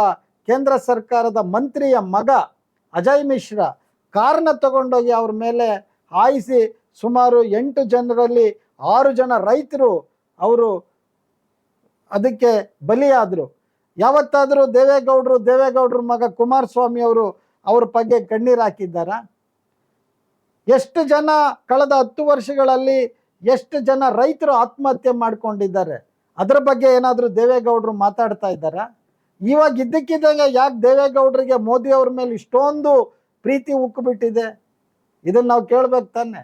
ಕೇಂದ್ರ ಸರ್ಕಾರದ ಮಂತ್ರಿಯ ಮಗ ಅಜಯ್ ಮಿಶ್ರಾ ಕಾರನ್ನ ತಗೊಂಡೋಗಿ ಅವ್ರ ಮೇಲೆ ಹಾಯಿಸಿ ಸುಮಾರು 8 ಜನರಲ್ಲಿ 6 ಜನ ರೈತರು ಅವರು ಅದಕ್ಕೆ ಬಲಿಯಾದರು. ಯಾವತ್ತಾದರೂ ದೇವೇಗೌಡರ ಮಗ ಕುಮಾರಸ್ವಾಮಿ ಅವರು ಅವ್ರ ಬಗ್ಗೆ ಕಣ್ಣೀರು ಹಾಕಿದ್ದಾರ? ಎಷ್ಟು ಜನ ಕಳೆದ 10 ವರ್ಷಗಳಲ್ಲಿ ಎಷ್ಟು ಜನ ರೈತರು ಆತ್ಮಹತ್ಯೆ ಮಾಡ್ಕೊಂಡಿದ್ದಾರೆ? ಅದರ ಬಗ್ಗೆ ಏನಾದರೂ ದೇವೇಗೌಡರು ಮಾತಾಡ್ತಾ ಇದ್ದಾರಾ? ಇವಾಗ ಇದ್ದಕ್ಕಿದ್ದಂಗೆ ಯಾಕೆ ದೇವೇಗೌಡರಿಗೆ ಮೋದಿ ಅವ್ರ ಮೇಲೆ ಇಷ್ಟೊಂದು ಪ್ರೀತಿ ಉಕ್ಕಿಬಿಟ್ಟಿದೆ? ಇದನ್ನು ನಾವು ಕೇಳಬೇಕು ತಾನೆ.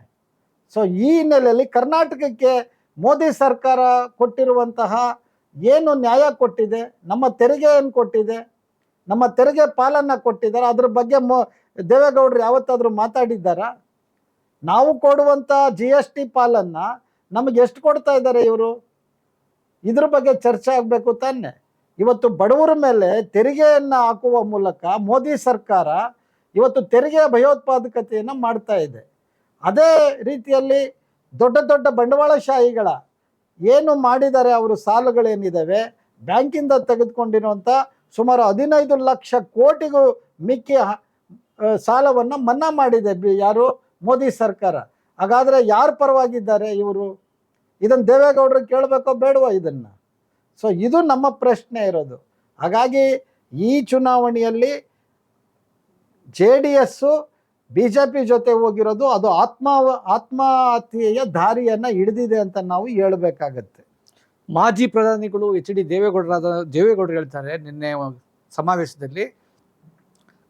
ಸೊ ಈ ಹಿನ್ನೆಲೆಯಲ್ಲಿ ಕರ್ನಾಟಕಕ್ಕೆ ಮೋದಿ ಸರ್ಕಾರ ಕೊಟ್ಟಿರುವಂತಹ ಏನು ನ್ಯಾಯ ಕೊಟ್ಟಿದೆ, ನಮ್ಮ ತೆರಿಗೆ ಏನು ಕೊಟ್ಟಿದೆ, ನಮ್ಮ ತೆರಿಗೆ ಪಾಲನ್ನು ಕೊಟ್ಟಿದ್ದಾರೆ, ಅದ್ರ ಬಗ್ಗೆ ದೇವೇಗೌಡರು ಯಾವತ್ತಾದರೂ ಮಾತಾಡಿದ್ದಾರಾ? ನಾವು ಕೊಡುವಂಥ GST ಪಾಲನ್ನು ನಮಗೆ ಎಷ್ಟು ಕೊಡ್ತಾ ಇದ್ದಾರೆ ಇವರು? ಇದ್ರ ಬಗ್ಗೆ ಚರ್ಚೆ ಆಗಬೇಕು ತಾನೆ. ಇವತ್ತು ಬಡವರ ಮೇಲೆ ತೆರಿಗೆಯನ್ನು ಹಾಕುವ ಮೂಲಕ ಮೋದಿ ಸರ್ಕಾರ ಇವತ್ತು ತೆರಿಗೆ ಭಯೋತ್ಪಾದಕತೆಯನ್ನು ಮಾಡ್ತಾ ಇದೆ. ಅದೇ ರೀತಿಯಲ್ಲಿ ದೊಡ್ಡ ದೊಡ್ಡ ಬಂಡವಾಳಶಾಹಿಗಳ ಏನು ಮಾಡಿದ್ದಾರೆ, ಅವರು ಸಾಲಗಳೇನಿದ್ದಾವೆ ಬ್ಯಾಂಕಿಂದ ತೆಗೆದುಕೊಂಡಿರುವಂಥ ಸುಮಾರು 15 ಲಕ್ಷ ಕೋಟಿಗೂ ಮಿಕ್ಕಿ ಸಾಲವನ್ನು ಮನ್ನಾ ಮಾಡಿದೆ ಯಾರು? ಮೋದಿ ಸರ್ಕಾರ. ಹಾಗಾದರೆ ಯಾರ ಪರವಾಗಿದ್ದಾರೆ ಇವರು? ಇದನ್ನು ದೇವೇಗೌಡರು ಕೇಳಬೇಕೋ ಬೇಡವೋ ಇದನ್ನು? ಸೊ ಇದು ನಮ್ಮ ಪ್ರಶ್ನೆ ಇರೋದು. ಹಾಗಾಗಿ ಈ ಚುನಾವಣೆಯಲ್ಲಿ JDS BJP ಜೊತೆ ಹೋಗಿರೋದು ಅದು ಆತ್ಮಹತ್ಯೆಯ ದಾರಿಯನ್ನು ಹಿಡಿದಿದೆ ಅಂತ ನಾವು ಹೇಳಬೇಕಾಗತ್ತೆ. ಮಾಜಿ ಪ್ರಧಾನಿಗಳು HD ದೇವೇಗೌಡರು ಹೇಳ್ತಾರೆ ನಿನ್ನೆ ಸಮಾವೇಶದಲ್ಲಿ,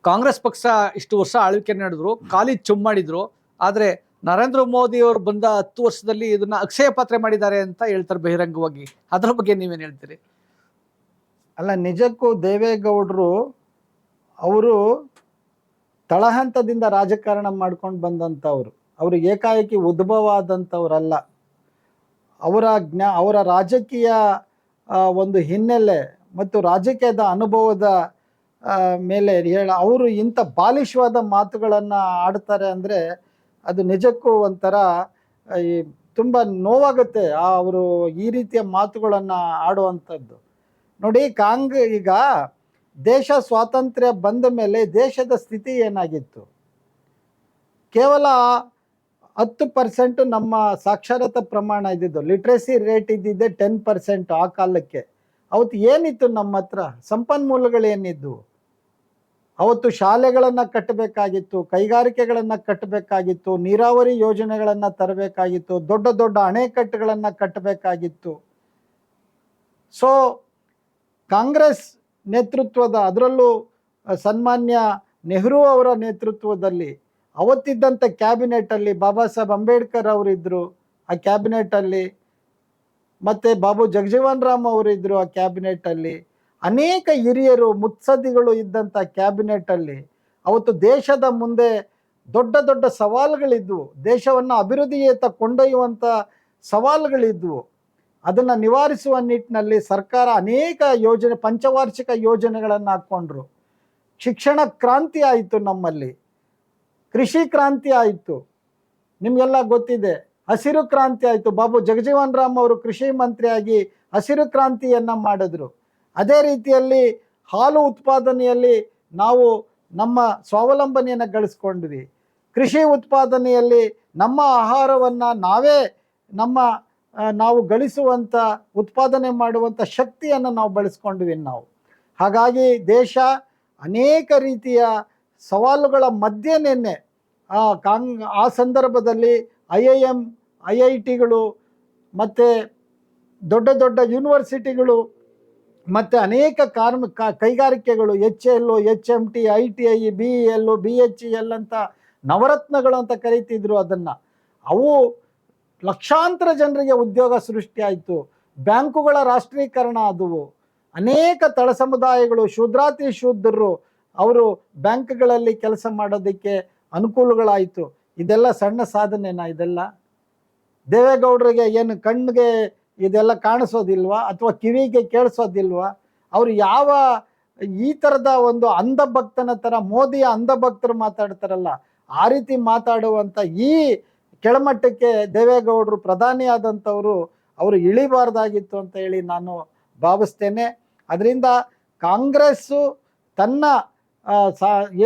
ಕಾಂಗ್ರೆಸ್ ಪಕ್ಷ ಇಷ್ಟು ವರ್ಷ ಆಳ್ವಿಕೆ ನಡೆದ್ರು, ಖಾಲಿ ಮಾಡಿದ್ರು, ಆದರೆ ನರೇಂದ್ರ ಮೋದಿ ಅವರು ಬಂದ 10 ವರ್ಷದಲ್ಲಿ ಇದನ್ನ ಅಕ್ಷಯ ಪಾತ್ರೆ ಮಾಡಿದ್ದಾರೆ ಅಂತ ಹೇಳ್ತಾರೆ ಬಹಿರಂಗವಾಗಿ. ಅದರ ಬಗ್ಗೆ ನೀವೇನು ಹೇಳ್ತೀರಿ? ಅಲ್ಲ, ನಿಜಕ್ಕೂ ದೇವೇಗೌಡರು ಅವರು ತಳಹಂತದಿಂದ ರಾಜಕಾರಣ ಮಾಡ್ಕೊಂಡು ಬಂದಂಥವ್ರು. ಅವರು ಏಕಾಏಕಿ ಉದ್ಭವ ಆದಂಥವ್ರಲ್ಲ. ಅವರ ರಾಜಕೀಯ ಒಂದು ಹಿನ್ನೆಲೆ ಮತ್ತು ರಾಜಕೀಯದ ಅನುಭವದ ಮೇಲೆ ಅವರು ಇಂಥ ಬಾಲಿಶವಾದ ಮಾತುಗಳನ್ನು ಆಡ್ತಾರೆ ಅಂದರೆ ಅದು ನಿಜಕ್ಕೂ ಒಂಥರ ತುಂಬ ನೋವಾಗುತ್ತೆ ಅವರು ಈ ರೀತಿಯ ಮಾತುಗಳನ್ನು ಆಡುವಂಥದ್ದು. ನೋಡಿ, ಈಗ ದೇಶ ಸ್ವಾತಂತ್ರ್ಯ ಬಂದ ಮೇಲೆ ದೇಶದ ಸ್ಥಿತಿ ಏನಾಗಿತ್ತು? ಕೇವಲ 10% ನಮ್ಮ ಸಾಕ್ಷರತಾ ಪ್ರಮಾಣ ಇದ್ದಿದ್ದು, ಲಿಟ್ರಸಿ ರೇಟ್ ಇದ್ದಿದ್ದೆ 10% ಆ ಕಾಲಕ್ಕೆ. ಅವತ್ತು ಏನಿತ್ತು ನಮ್ಮ ಹತ್ರ? ಸಂಪನ್ಮೂಲಗಳೇನಿದ್ದು? ಅವತ್ತು ಶಾಲೆಗಳನ್ನು ಕಟ್ಟಬೇಕಾಗಿತ್ತು, ಕೈಗಾರಿಕೆಗಳನ್ನು ಕಟ್ಟಬೇಕಾಗಿತ್ತು, ನೀರಾವರಿ ಯೋಜನೆಗಳನ್ನು ತರಬೇಕಾಗಿತ್ತು, ದೊಡ್ಡ ದೊಡ್ಡ ಅಣೆಕಟ್ಟುಗಳನ್ನು ಕಟ್ಟಬೇಕಾಗಿತ್ತು. ಸೊ ಕಾಂಗ್ರೆಸ್ ನೇತೃತ್ವದ, ಅದರಲ್ಲೂ ಸನ್ಮಾನ್ಯ ನೆಹರು ಅವರ ನೇತೃತ್ವದಲ್ಲಿ ಅವತ್ತಿದ್ದಂಥ ಕ್ಯಾಬಿನೆಟಲ್ಲಿ ಬಾಬಾ ಸಾಹೇಬ್ ಅಂಬೇಡ್ಕರ್ ಅವರಿದ್ದರು ಆ ಕ್ಯಾಬಿನೆಟಲ್ಲಿ, ಮತ್ತು ಬಾಬು ಜಗಜೀವನ್ ರಾಮ್ ಅವರಿದ್ದರು ಆ ಕ್ಯಾಬಿನೆಟಲ್ಲಿ, ಅನೇಕ ಹಿರಿಯರು ಮುತ್ಸದ್ದಿಗಳು ಇದ್ದಂಥ ಕ್ಯಾಬಿನೆಟಲ್ಲಿ ಅವತ್ತು ದೇಶದ ಮುಂದೆ ದೊಡ್ಡ ದೊಡ್ಡ ಸವಾಲುಗಳಿದ್ವು, ದೇಶವನ್ನು ಅಭಿವೃದ್ಧಿಯತ್ತ ಕೊಂಡೊಯ್ಯುವಂಥ ಸವಾಲುಗಳಿದ್ವು. ಅದನ್ನು ನಿವಾರಿಸುವ ನಿಟ್ಟಿನಲ್ಲಿ ಸರ್ಕಾರ ಅನೇಕ ಪಂಚವಾರ್ಷಿಕ ಯೋಜನೆಗಳನ್ನು ಹಾಕ್ಕೊಂಡ್ರು. ಶಿಕ್ಷಣ ಕ್ರಾಂತಿ ಆಯಿತು, ನಮ್ಮಲ್ಲಿ ಕೃಷಿ ಕ್ರಾಂತಿ ಆಯಿತು, ನಿಮಗೆಲ್ಲ ಗೊತ್ತಿದೆ. ಹಸಿರು ಕ್ರಾಂತಿ ಆಯಿತು, ಬಾಬು ಜಗಜೀವನ್ ರಾಮ್ ಅವರು ಕೃಷಿ ಮಂತ್ರಿಯಾಗಿ ಹಸಿರು ಕ್ರಾಂತಿಯನ್ನು ಮಾಡಿದ್ರು. ಅದೇ ರೀತಿಯಲ್ಲಿ ಹಾಲು ಉತ್ಪಾದನೆಯಲ್ಲಿ ನಾವು ನಮ್ಮ ಸ್ವಾವಲಂಬನೆಯನ್ನು ಗಳಿಸ್ಕೊಂಡ್ವಿ. ಕೃಷಿ ಉತ್ಪಾದನೆಯಲ್ಲಿ ನಮ್ಮ ಆಹಾರವನ್ನು ನಾವು ಗಳಿಸುವಂಥ, ಉತ್ಪಾದನೆ ಮಾಡುವಂಥ ಶಕ್ತಿಯನ್ನು ನಾವು ಬಳಸ್ಕೊಂಡ್ವಿ ನಾವು. ಹಾಗಾಗಿ ದೇಶ ಅನೇಕ ರೀತಿಯ ಸವಾಲುಗಳ ಮಧ್ಯೆನೇ ಆ ಸಂದರ್ಭದಲ್ಲಿ IITಗಳು ಮತ್ತು ದೊಡ್ಡ ದೊಡ್ಡ ಯೂನಿವರ್ಸಿಟಿಗಳು ಮತ್ತು ಅನೇಕ ಕೈಗಾರಿಕೆಗಳು, HL, HMT, ITI, BEL, BHEL ಅಂತ ನವರತ್ನಗಳು ಅಂತ ಕರೀತಿದ್ರು ಅದನ್ನು. ಅವು ಲಕ್ಷಾಂತರ ಜನರಿಗೆ ಉದ್ಯೋಗ ಸೃಷ್ಟಿಯಾಯಿತು. ಬ್ಯಾಂಕುಗಳ ರಾಷ್ಟ್ರೀಕರಣ ಆದವು. ಅನೇಕ ತಳ ಸಮುದಾಯಗಳು, ಶೂದ್ರಾತಿ ಶೂದ್ರರು ಅವರು ಬ್ಯಾಂಕ್ಗಳಲ್ಲಿ ಕೆಲಸ ಮಾಡೋದಕ್ಕೆ ಅನುಕೂಲಗಳಾಯಿತು. ಇದೆಲ್ಲ ಸಣ್ಣ ಸಾಧನೆನಾ? ಇದೆಲ್ಲ ದೇವೇಗೌಡರಿಗೆ ಏನು ಕಣ್ಣಿಗೆ ಇದೆಲ್ಲ ಕಾಣಿಸೋದಿಲ್ವಾ ಅಥವಾ ಕಿವಿಗೆ ಕೇಳಿಸೋದಿಲ್ವಾ? ಅವರು ಯಾವ ಈ ಥರದ ಒಂದು ಅಂಧಭಕ್ತನ ಥರ ಮೋದಿಯ ಅಂಧಭಕ್ತರು ಮಾತಾಡ್ತಾರಲ್ಲ ಆ ರೀತಿ ಮಾತಾಡುವಂಥ ಈ ಕೆಳಮಟ್ಟಕ್ಕೆ ದೇವೇಗೌಡರು ಪ್ರಧಾನಿ ಆದಂಥವರು ಅವರು ಇಳಿಬಾರ್ದಾಗಿತ್ತು ಅಂತ ಹೇಳಿ ನಾನು ಭಾವಿಸ್ತೇನೆ. ಅದರಿಂದ ಕಾಂಗ್ರೆಸ್ಸು ತನ್ನ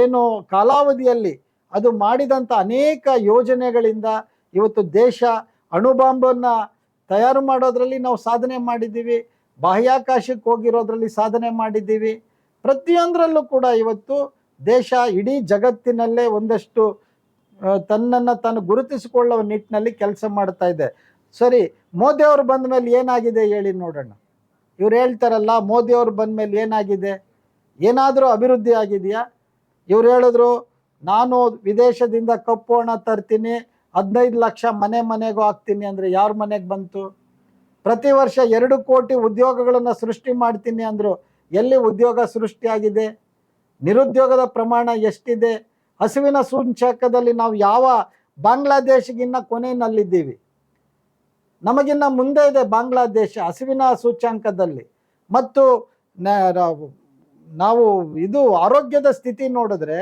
ಏನು ಕಾಲಾವಧಿಯಲ್ಲಿ ಅದು ಮಾಡಿದಂಥ ಅನೇಕ ಯೋಜನೆಗಳಿಂದ ಇವತ್ತು ದೇಶ ಅಣುಬಾಂಬನ್ನು ತಯಾರು ಮಾಡೋದ್ರಲ್ಲಿ ನಾವು ಸಾಧನೆ ಮಾಡಿದ್ದೀವಿ, ಬಾಹ್ಯಾಕಾಶಕ್ಕೆ ಹೋಗಿರೋದ್ರಲ್ಲಿ ಸಾಧನೆ ಮಾಡಿದ್ದೀವಿ. ಪ್ರತಿಯೊಂದರಲ್ಲೂ ಕೂಡ ಇವತ್ತು ದೇಶ ಇಡೀ ಜಗತ್ತಿನಲ್ಲೇ ಒಂದಷ್ಟು ತನ್ನನ್ನು ತಾನು ಗುರುತಿಸಿಕೊಳ್ಳುವ ನಿಟ್ಟಿನಲ್ಲಿ ಕೆಲಸ ಮಾಡ್ತಾ ಇದೆ. ಸರಿ, ಮೋದಿಯವರು ಬಂದ ಮೇಲೆ ಏನಾಗಿದೆ ಹೇಳಿ ನೋಡೋಣ. ಇವ್ರು ಹೇಳ್ತಾರಲ್ಲ ಮೋದಿಯವರು ಬಂದ ಮೇಲೆ ಏನಾಗಿದೆ, ಏನಾದರೂ ಅಭಿವೃದ್ಧಿ ಆಗಿದೆಯಾ? ಇವ್ರು ಹೇಳಿದ್ರು ನಾನು ವಿದೇಶದಿಂದ ಕಪ್ಪು ಹಣ ತರ್ತೀನಿ, 15 ಲಕ್ಷ ಮನೆಗೂ ಹಾಕ್ತೀನಿ ಅಂದರೆ ಯಾರ ಮನೆಗೆ ಬಂತು? ಪ್ರತಿ ವರ್ಷ 2 ಕೋಟಿ ಉದ್ಯೋಗಗಳನ್ನು ಸೃಷ್ಟಿ ಮಾಡ್ತೀನಿ ಅಂದರು, ಎಲ್ಲಿ ಉದ್ಯೋಗ ಸೃಷ್ಟಿಯಾಗಿದೆ? ನಿರುದ್ಯೋಗದ ಪ್ರಮಾಣ ಎಷ್ಟಿದೆ? ಹಸಿವಿನ ಸೂಚ್ಯಂಕದಲ್ಲಿ ನಾವು ಯಾವ ಬಾಂಗ್ಲಾದೇಶಗಿನ್ನ ಕೊನೆಯಲ್ಲಿದ್ದೀವಿ, ನಮಗಿನ್ನ ಮುಂದೆ ಇದೆ ಬಾಂಗ್ಲಾದೇಶ ಹಸಿವಿನ ಸೂಚ್ಯಂಕದಲ್ಲಿ. ಮತ್ತು ನಾವು ಇದು ಆರೋಗ್ಯದ ಸ್ಥಿತಿ ನೋಡಿದ್ರೆ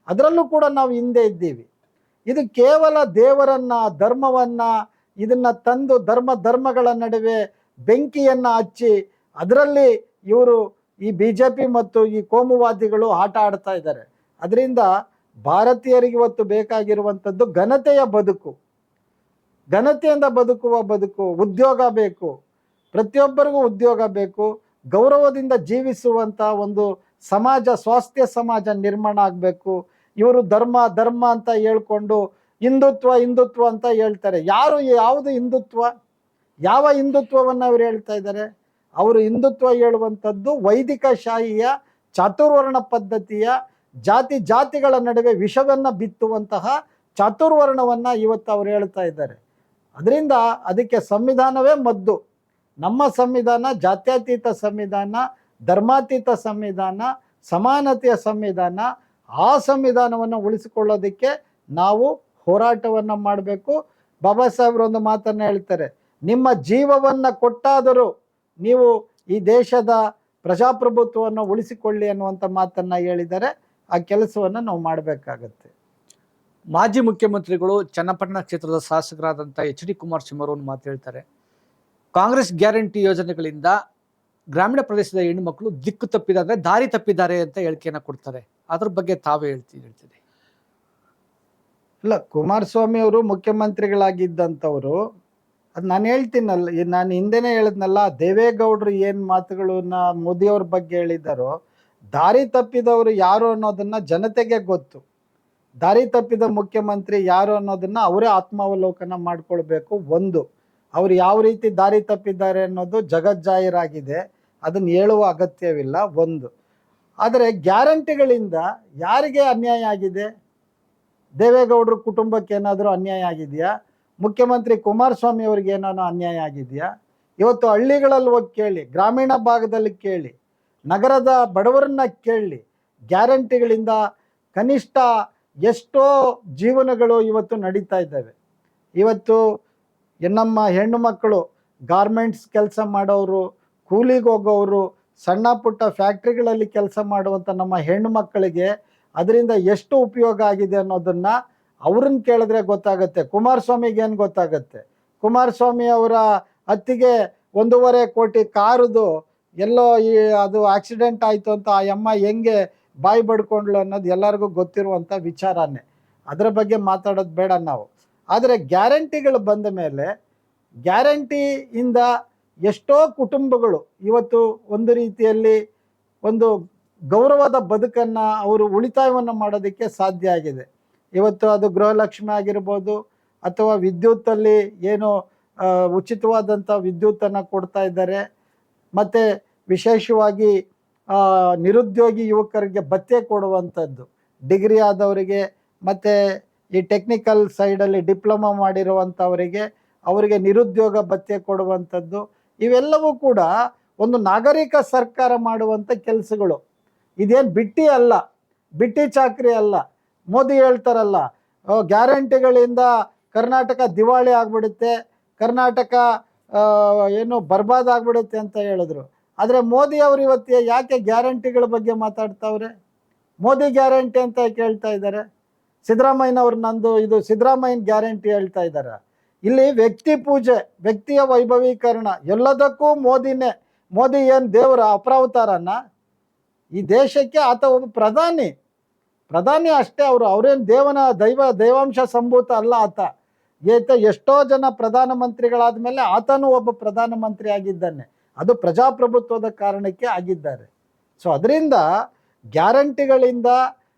ಅದರಲ್ಲೂ ಕೂಡ ನಾವು ಹಿಂದೆ ಇದ್ದೀವಿ. ಇದು ಕೇವಲ ದೇವರನ್ನ ಧರ್ಮವನ್ನು ಇದನ್ನು ತಂದು ಧರ್ಮಗಳ ನಡುವೆ ಬೆಂಕಿಯನ್ನು ಹಚ್ಚಿ ಅದರಲ್ಲಿ ಇವರು ಈ BJP ಮತ್ತು ಈ ಕೋಮುವಾದಿಗಳು ಆಟ ಆಡ್ತಾ ಇದ್ದಾರೆ. ಅದರಿಂದ ಭಾರತೀಯರಿಗೆ ಇವತ್ತು ಬೇಕಾಗಿರುವಂಥದ್ದು ಘನತೆಯ ಬದುಕು, ಘನತೆಯಿಂದ ಬದುಕುವ ಬದುಕು, ಉದ್ಯೋಗ ಬೇಕು, ಪ್ರತಿಯೊಬ್ಬರಿಗೂ ಉದ್ಯೋಗ ಬೇಕು, ಗೌರವದಿಂದ ಜೀವಿಸುವಂಥ ಒಂದು ಸಮಾಜ, ಸ್ವಾಸ್ಥ್ಯ ಸಮಾಜ ನಿರ್ಮಾಣ ಆಗಬೇಕು. ಇವರು ಧರ್ಮ ಅಂತ ಹೇಳ್ಕೊಂಡು ಹಿಂದುತ್ವ ಅಂತ ಹೇಳ್ತಾರೆ. ಯಾವುದು ಹಿಂದುತ್ವ? ಯಾವ ಹಿಂದುತ್ವವನ್ನು ಅವರು ಹೇಳ್ತಾ ಇದ್ದಾರೆ? ಅವರು ಹಿಂದುತ್ವ ಹೇಳುವಂಥದ್ದು ವೈದಿಕ ಶಾಹಿಯ ಚಾತುರ್ವರ್ಣ ಪದ್ಧತಿಯ ಜಾತಿಗಳ ನಡುವೆ ವಿಷವನ್ನು ಬಿತ್ತುವಂತಹ ಚಾತುರ್ವರ್ಣವನ್ನು ಇವತ್ತು ಅವರು ಹೇಳ್ತಾ ಇದ್ದಾರೆ. ಅದರಿಂದ ಅದಕ್ಕೆ ಸಂವಿಧಾನವೇ ಮದ್ದು. ನಮ್ಮ ಸಂವಿಧಾನ ಜಾತ್ಯತೀತ ಸಂವಿಧಾನ, ಧರ್ಮಾತೀತ ಸಂವಿಧಾನ, ಸಮಾನತೆಯ ಸಂವಿಧಾನ. ಆ ಸಂವಿಧಾನವನ್ನು ಉಳಿಸಿಕೊಳ್ಳೋದಕ್ಕೆ ನಾವು ಹೋರಾಟವನ್ನು ಮಾಡಬೇಕು. ಬಾಬಾ ಸಾಹೇಬ್ರು ಒಂದು ಮಾತನ್ನು ಹೇಳ್ತಾರೆ, ನಿಮ್ಮ ಜೀವವನ್ನು ಕೊಟ್ಟಾದರೂ ನೀವು ಈ ದೇಶದ ಪ್ರಜಾಪ್ರಭುತ್ವವನ್ನು ಉಳಿಸಿಕೊಳ್ಳಿ ಅನ್ನುವಂಥ ಮಾತನ್ನು ಹೇಳಿದ್ದಾರೆ. ಆ ಕೆಲಸವನ್ನು ನಾವು ಮಾಡಬೇಕಾಗತ್ತೆ. ಮಾಜಿ ಮುಖ್ಯಮಂತ್ರಿಗಳು ಚನ್ನಪಟ್ಟಣ ಕ್ಷೇತ್ರದ ಶಾಸಕರಾದಂಥ HD ಕುಮಾರಸ್ವಾಮಿ ಅವರು ಒಂದು ಮಾತು ಹೇಳ್ತಾರೆ, ಕಾಂಗ್ರೆಸ್ ಗ್ಯಾರಂಟಿ ಯೋಜನೆಗಳಿಂದ ಗ್ರಾಮೀಣ ಪ್ರದೇಶದ ಹೆಣ್ಣು ಮಕ್ಕಳು ದಿಕ್ಕು ತಪ್ಪಿದ್ದಾರೆ, ದಾರಿ ತಪ್ಪಿದ್ದಾರೆ ಅಂತ ಹೇಳಿಕೆಯನ್ನು ಕೊಡ್ತಾರೆ. ಅದ್ರ ಬಗ್ಗೆ ತಾವೇ ಹೇಳ್ತೀನಿ. ಇಲ್ಲ, ಕುಮಾರಸ್ವಾಮಿ ಅವರು ಮುಖ್ಯಮಂತ್ರಿಗಳಾಗಿದ್ದಂಥವರು, ಅದು ನಾನು ಹೇಳ್ತೀನಲ್ಲ, ನಾನು ಹಿಂದೆನೇ ಹೇಳಿದ್ನಲ್ಲ, ದೇವೇಗೌಡರು ಏನು ಮಾತುಗಳನ್ನ ಮೋದಿಯವ್ರ ಬಗ್ಗೆ ಹೇಳಿದ್ದಾರೋ, ದಾರಿ ತಪ್ಪಿದವರು ಯಾರು ಅನ್ನೋದನ್ನು ಜನತೆಗೆ ಗೊತ್ತು. ದಾರಿ ತಪ್ಪಿದ ಮುಖ್ಯಮಂತ್ರಿ ಯಾರು ಅನ್ನೋದನ್ನು ಅವರೇ ಆತ್ಮಾವಲೋಕನ ಮಾಡ್ಕೊಳ್ಬೇಕು. ಒಂದು, ಅವರು ಯಾವ ರೀತಿ ದಾರಿ ತಪ್ಪಿದ್ದಾರೆ ಅನ್ನೋದು ಜಗಜ್ಜಾಹೀರಾಗಿದೆ, ಅದನ್ನು ಹೇಳುವ ಅಗತ್ಯವಿಲ್ಲ. ಒಂದು, ಆದರೆ ಗ್ಯಾರಂಟಿಗಳಿಂದ ಯಾರಿಗೆ ಅನ್ಯಾಯ ಆಗಿದೆ? ದೇವೇಗೌಡರ ಕುಟುಂಬಕ್ಕೆ ಏನಾದರೂ ಅನ್ಯಾಯ ಆಗಿದೆಯಾ? ಮುಖ್ಯಮಂತ್ರಿ ಕುಮಾರಸ್ವಾಮಿ ಅವ್ರಿಗೆ ಏನಾದರೂ ಅನ್ಯಾಯ ಆಗಿದೆಯಾ? ಇವತ್ತು ಹಳ್ಳಿಗಳಲ್ಲಿ ಹೋಗಿ ಕೇಳಿ, ಗ್ರಾಮೀಣ ಭಾಗದಲ್ಲಿ ಕೇಳಿ, ನಗರದ ಬಡವರನ್ನ ಕೇಳಿ, ಗ್ಯಾರಂಟಿಗಳಿಂದ ಕನಿಷ್ಠ ಎಷ್ಟೋ ಜೀವನಗಳು ಇವತ್ತು ನಡೀತಾ ಇದ್ದಾವೆ. ಇವತ್ತು ನಮ್ಮ ಹೆಣ್ಣು ಮಕ್ಕಳು ಗಾರ್ಮೆಂಟ್ಸ್ ಕೆಲಸ ಮಾಡೋರು, ಕೂಲಿಗೆ ಹೋಗೋರು, ಸಣ್ಣ ಪುಟ್ಟ ಫ್ಯಾಕ್ಟ್ರಿಗಳಲ್ಲಿ ಕೆಲಸ ಮಾಡುವಂಥ ನಮ್ಮ ಹೆಣ್ಣು ಮಕ್ಕಳಿಗೆ ಅದರಿಂದ ಎಷ್ಟು ಉಪಯೋಗ ಆಗಿದೆ ಅನ್ನೋದನ್ನು ಅವ್ರನ್ನ ಕೇಳಿದ್ರೆ ಗೊತ್ತಾಗುತ್ತೆ. ಕುಮಾರಸ್ವಾಮಿಗೆ ಏನು ಗೊತ್ತಾಗುತ್ತೆ? ಕುಮಾರಸ್ವಾಮಿ ಅವರ ಅತ್ತಿಗೆ 1.5 ಕೋಟಿ ಕಾರುದು ಎಲ್ಲೋ ಅದು ಆಕ್ಸಿಡೆಂಟ್ ಆಯಿತು ಅಂತ ಆ ಅಮ್ಮ ಹೆಂಗೆ ಬಾಯಿ ಬಡ್ಕೊಂಡ್ಲು ಅನ್ನೋದು ಎಲ್ಲರಿಗೂ ಗೊತ್ತಿರುವಂಥ ವಿಚಾರನೇ. ಅದರ ಬಗ್ಗೆ ಮಾತಾಡೋದು ಬೇಡ ನಾವು. ಆದರೆ ಗ್ಯಾರಂಟಿಗಳು ಬಂದ ಮೇಲೆ ಗ್ಯಾರಂಟಿಯಿಂದ ಎಷ್ಟೋ ಕುಟುಂಬಗಳು ಇವತ್ತು ಒಂದು ರೀತಿಯಲ್ಲಿ ಒಂದು ಗೌರವದ ಬದುಕನ್ನು ಅವರು ಉಳಿತಾಯವನ್ನು ಮಾಡೋದಕ್ಕೆ ಸಾಧ್ಯ ಆಗಿದೆ. ಇವತ್ತು ಅದು ಗೃಹಲಕ್ಷ್ಮಿ ಆಗಿರ್ಬೋದು, ಅಥವಾ ವಿದ್ಯುತ್ತಲ್ಲಿ ಏನು ಉಚಿತವಾದಂಥ ವಿದ್ಯುತ್ತನ್ನು ಕೊಡ್ತಾ ಇದ್ದಾರೆ. ಮತ್ತು ವಿಶೇಷವಾಗಿ ನಿರುದ್ಯೋಗಿ ಯುವಕರಿಗೆ ಭತ್ಯೆ ಕೊಡುವಂಥದ್ದು, ಡಿಗ್ರಿ ಆದವರಿಗೆ ಮತ್ತು ಈ ಟೆಕ್ನಿಕಲ್ ಸೈಡಲ್ಲಿ ಡಿಪ್ಲೊಮಾ ಮಾಡಿರುವಂಥವರಿಗೆ ಅವರಿಗೆ ನಿರುದ್ಯೋಗ ಭತ್ಯೆ ಕೊಡುವಂಥದ್ದು, ಇವೆಲ್ಲವೂ ಕೂಡ ಒಂದು ನಾಗರಿಕ ಸರ್ಕಾರ ಮಾಡುವಂಥ ಕೆಲಸಗಳು. ಇದೇನು ಬಿಟ್ಟಿ ಅಲ್ಲ, ಬಿಟ್ಟಿ ಚಾಕ್ರಿ ಅಲ್ಲ. ಮೋದಿ ಹೇಳ್ತಾರಲ್ಲ, ಗ್ಯಾರಂಟಿಗಳಿಂದ ಕರ್ನಾಟಕ ದಿವಾಳಿ ಆಗಿಬಿಡುತ್ತೆ, ಕರ್ನಾಟಕ ಏನು ಬರ್ಬಾದ್ ಆಗ್ಬಿಡುತ್ತೆ ಅಂತ ಹೇಳಿದ್ರು. ಆದರೆ ಮೋದಿ ಅವರು ಇವತ್ತು ಯಾಕೆ ಗ್ಯಾರಂಟಿಗಳ ಬಗ್ಗೆ ಮಾತಾಡ್ತಾವ್ರೆ? ಮೋದಿ ಗ್ಯಾರಂಟಿ ಅಂತ ಕೇಳ್ತಾ ಇದ್ದಾರೆ. ಸಿದ್ದರಾಮಯ್ಯನವ್ರು ನಂದು ಇದು ಸಿದ್ದರಾಮಯ್ಯನ ಗ್ಯಾರಂಟಿ ಹೇಳ್ತಾ ಇದ್ದಾರೆ. ಇಲ್ಲಿ ವ್ಯಕ್ತಿ ಪೂಜೆ, ವ್ಯಕ್ತಿಯ ವೈಭವೀಕರಣ, ಎಲ್ಲದಕ್ಕೂ ಮೋದಿನೇ. ಮೋದಿ ಏನು ದೇವರ ಅಪರಾವತಾರನ? ಈ ದೇಶಕ್ಕೆ ಆತ ಒಬ್ಬ ಪ್ರಧಾನಿ ಅಷ್ಟೇ. ಅವರೇನು ದೈವಾಂಶ ಸಂಭೂತ ಅಲ್ಲ ಆತ. ಎಷ್ಟೋ ಜನ ಪ್ರಧಾನಮಂತ್ರಿಗಳಾದ ಮೇಲೆ ಆತನೂ ಒಬ್ಬ ಪ್ರಧಾನಮಂತ್ರಿ ಆಗಿದ್ದಾನೆ. ಅದು ಪ್ರಜಾಪ್ರಭುತ್ವದ ಕಾರಣಕ್ಕೆ ಆಗಿದ್ದಾರೆ. ಸೊ ಅದರಿಂದ ಗ್ಯಾರಂಟಿಗಳಿಂದ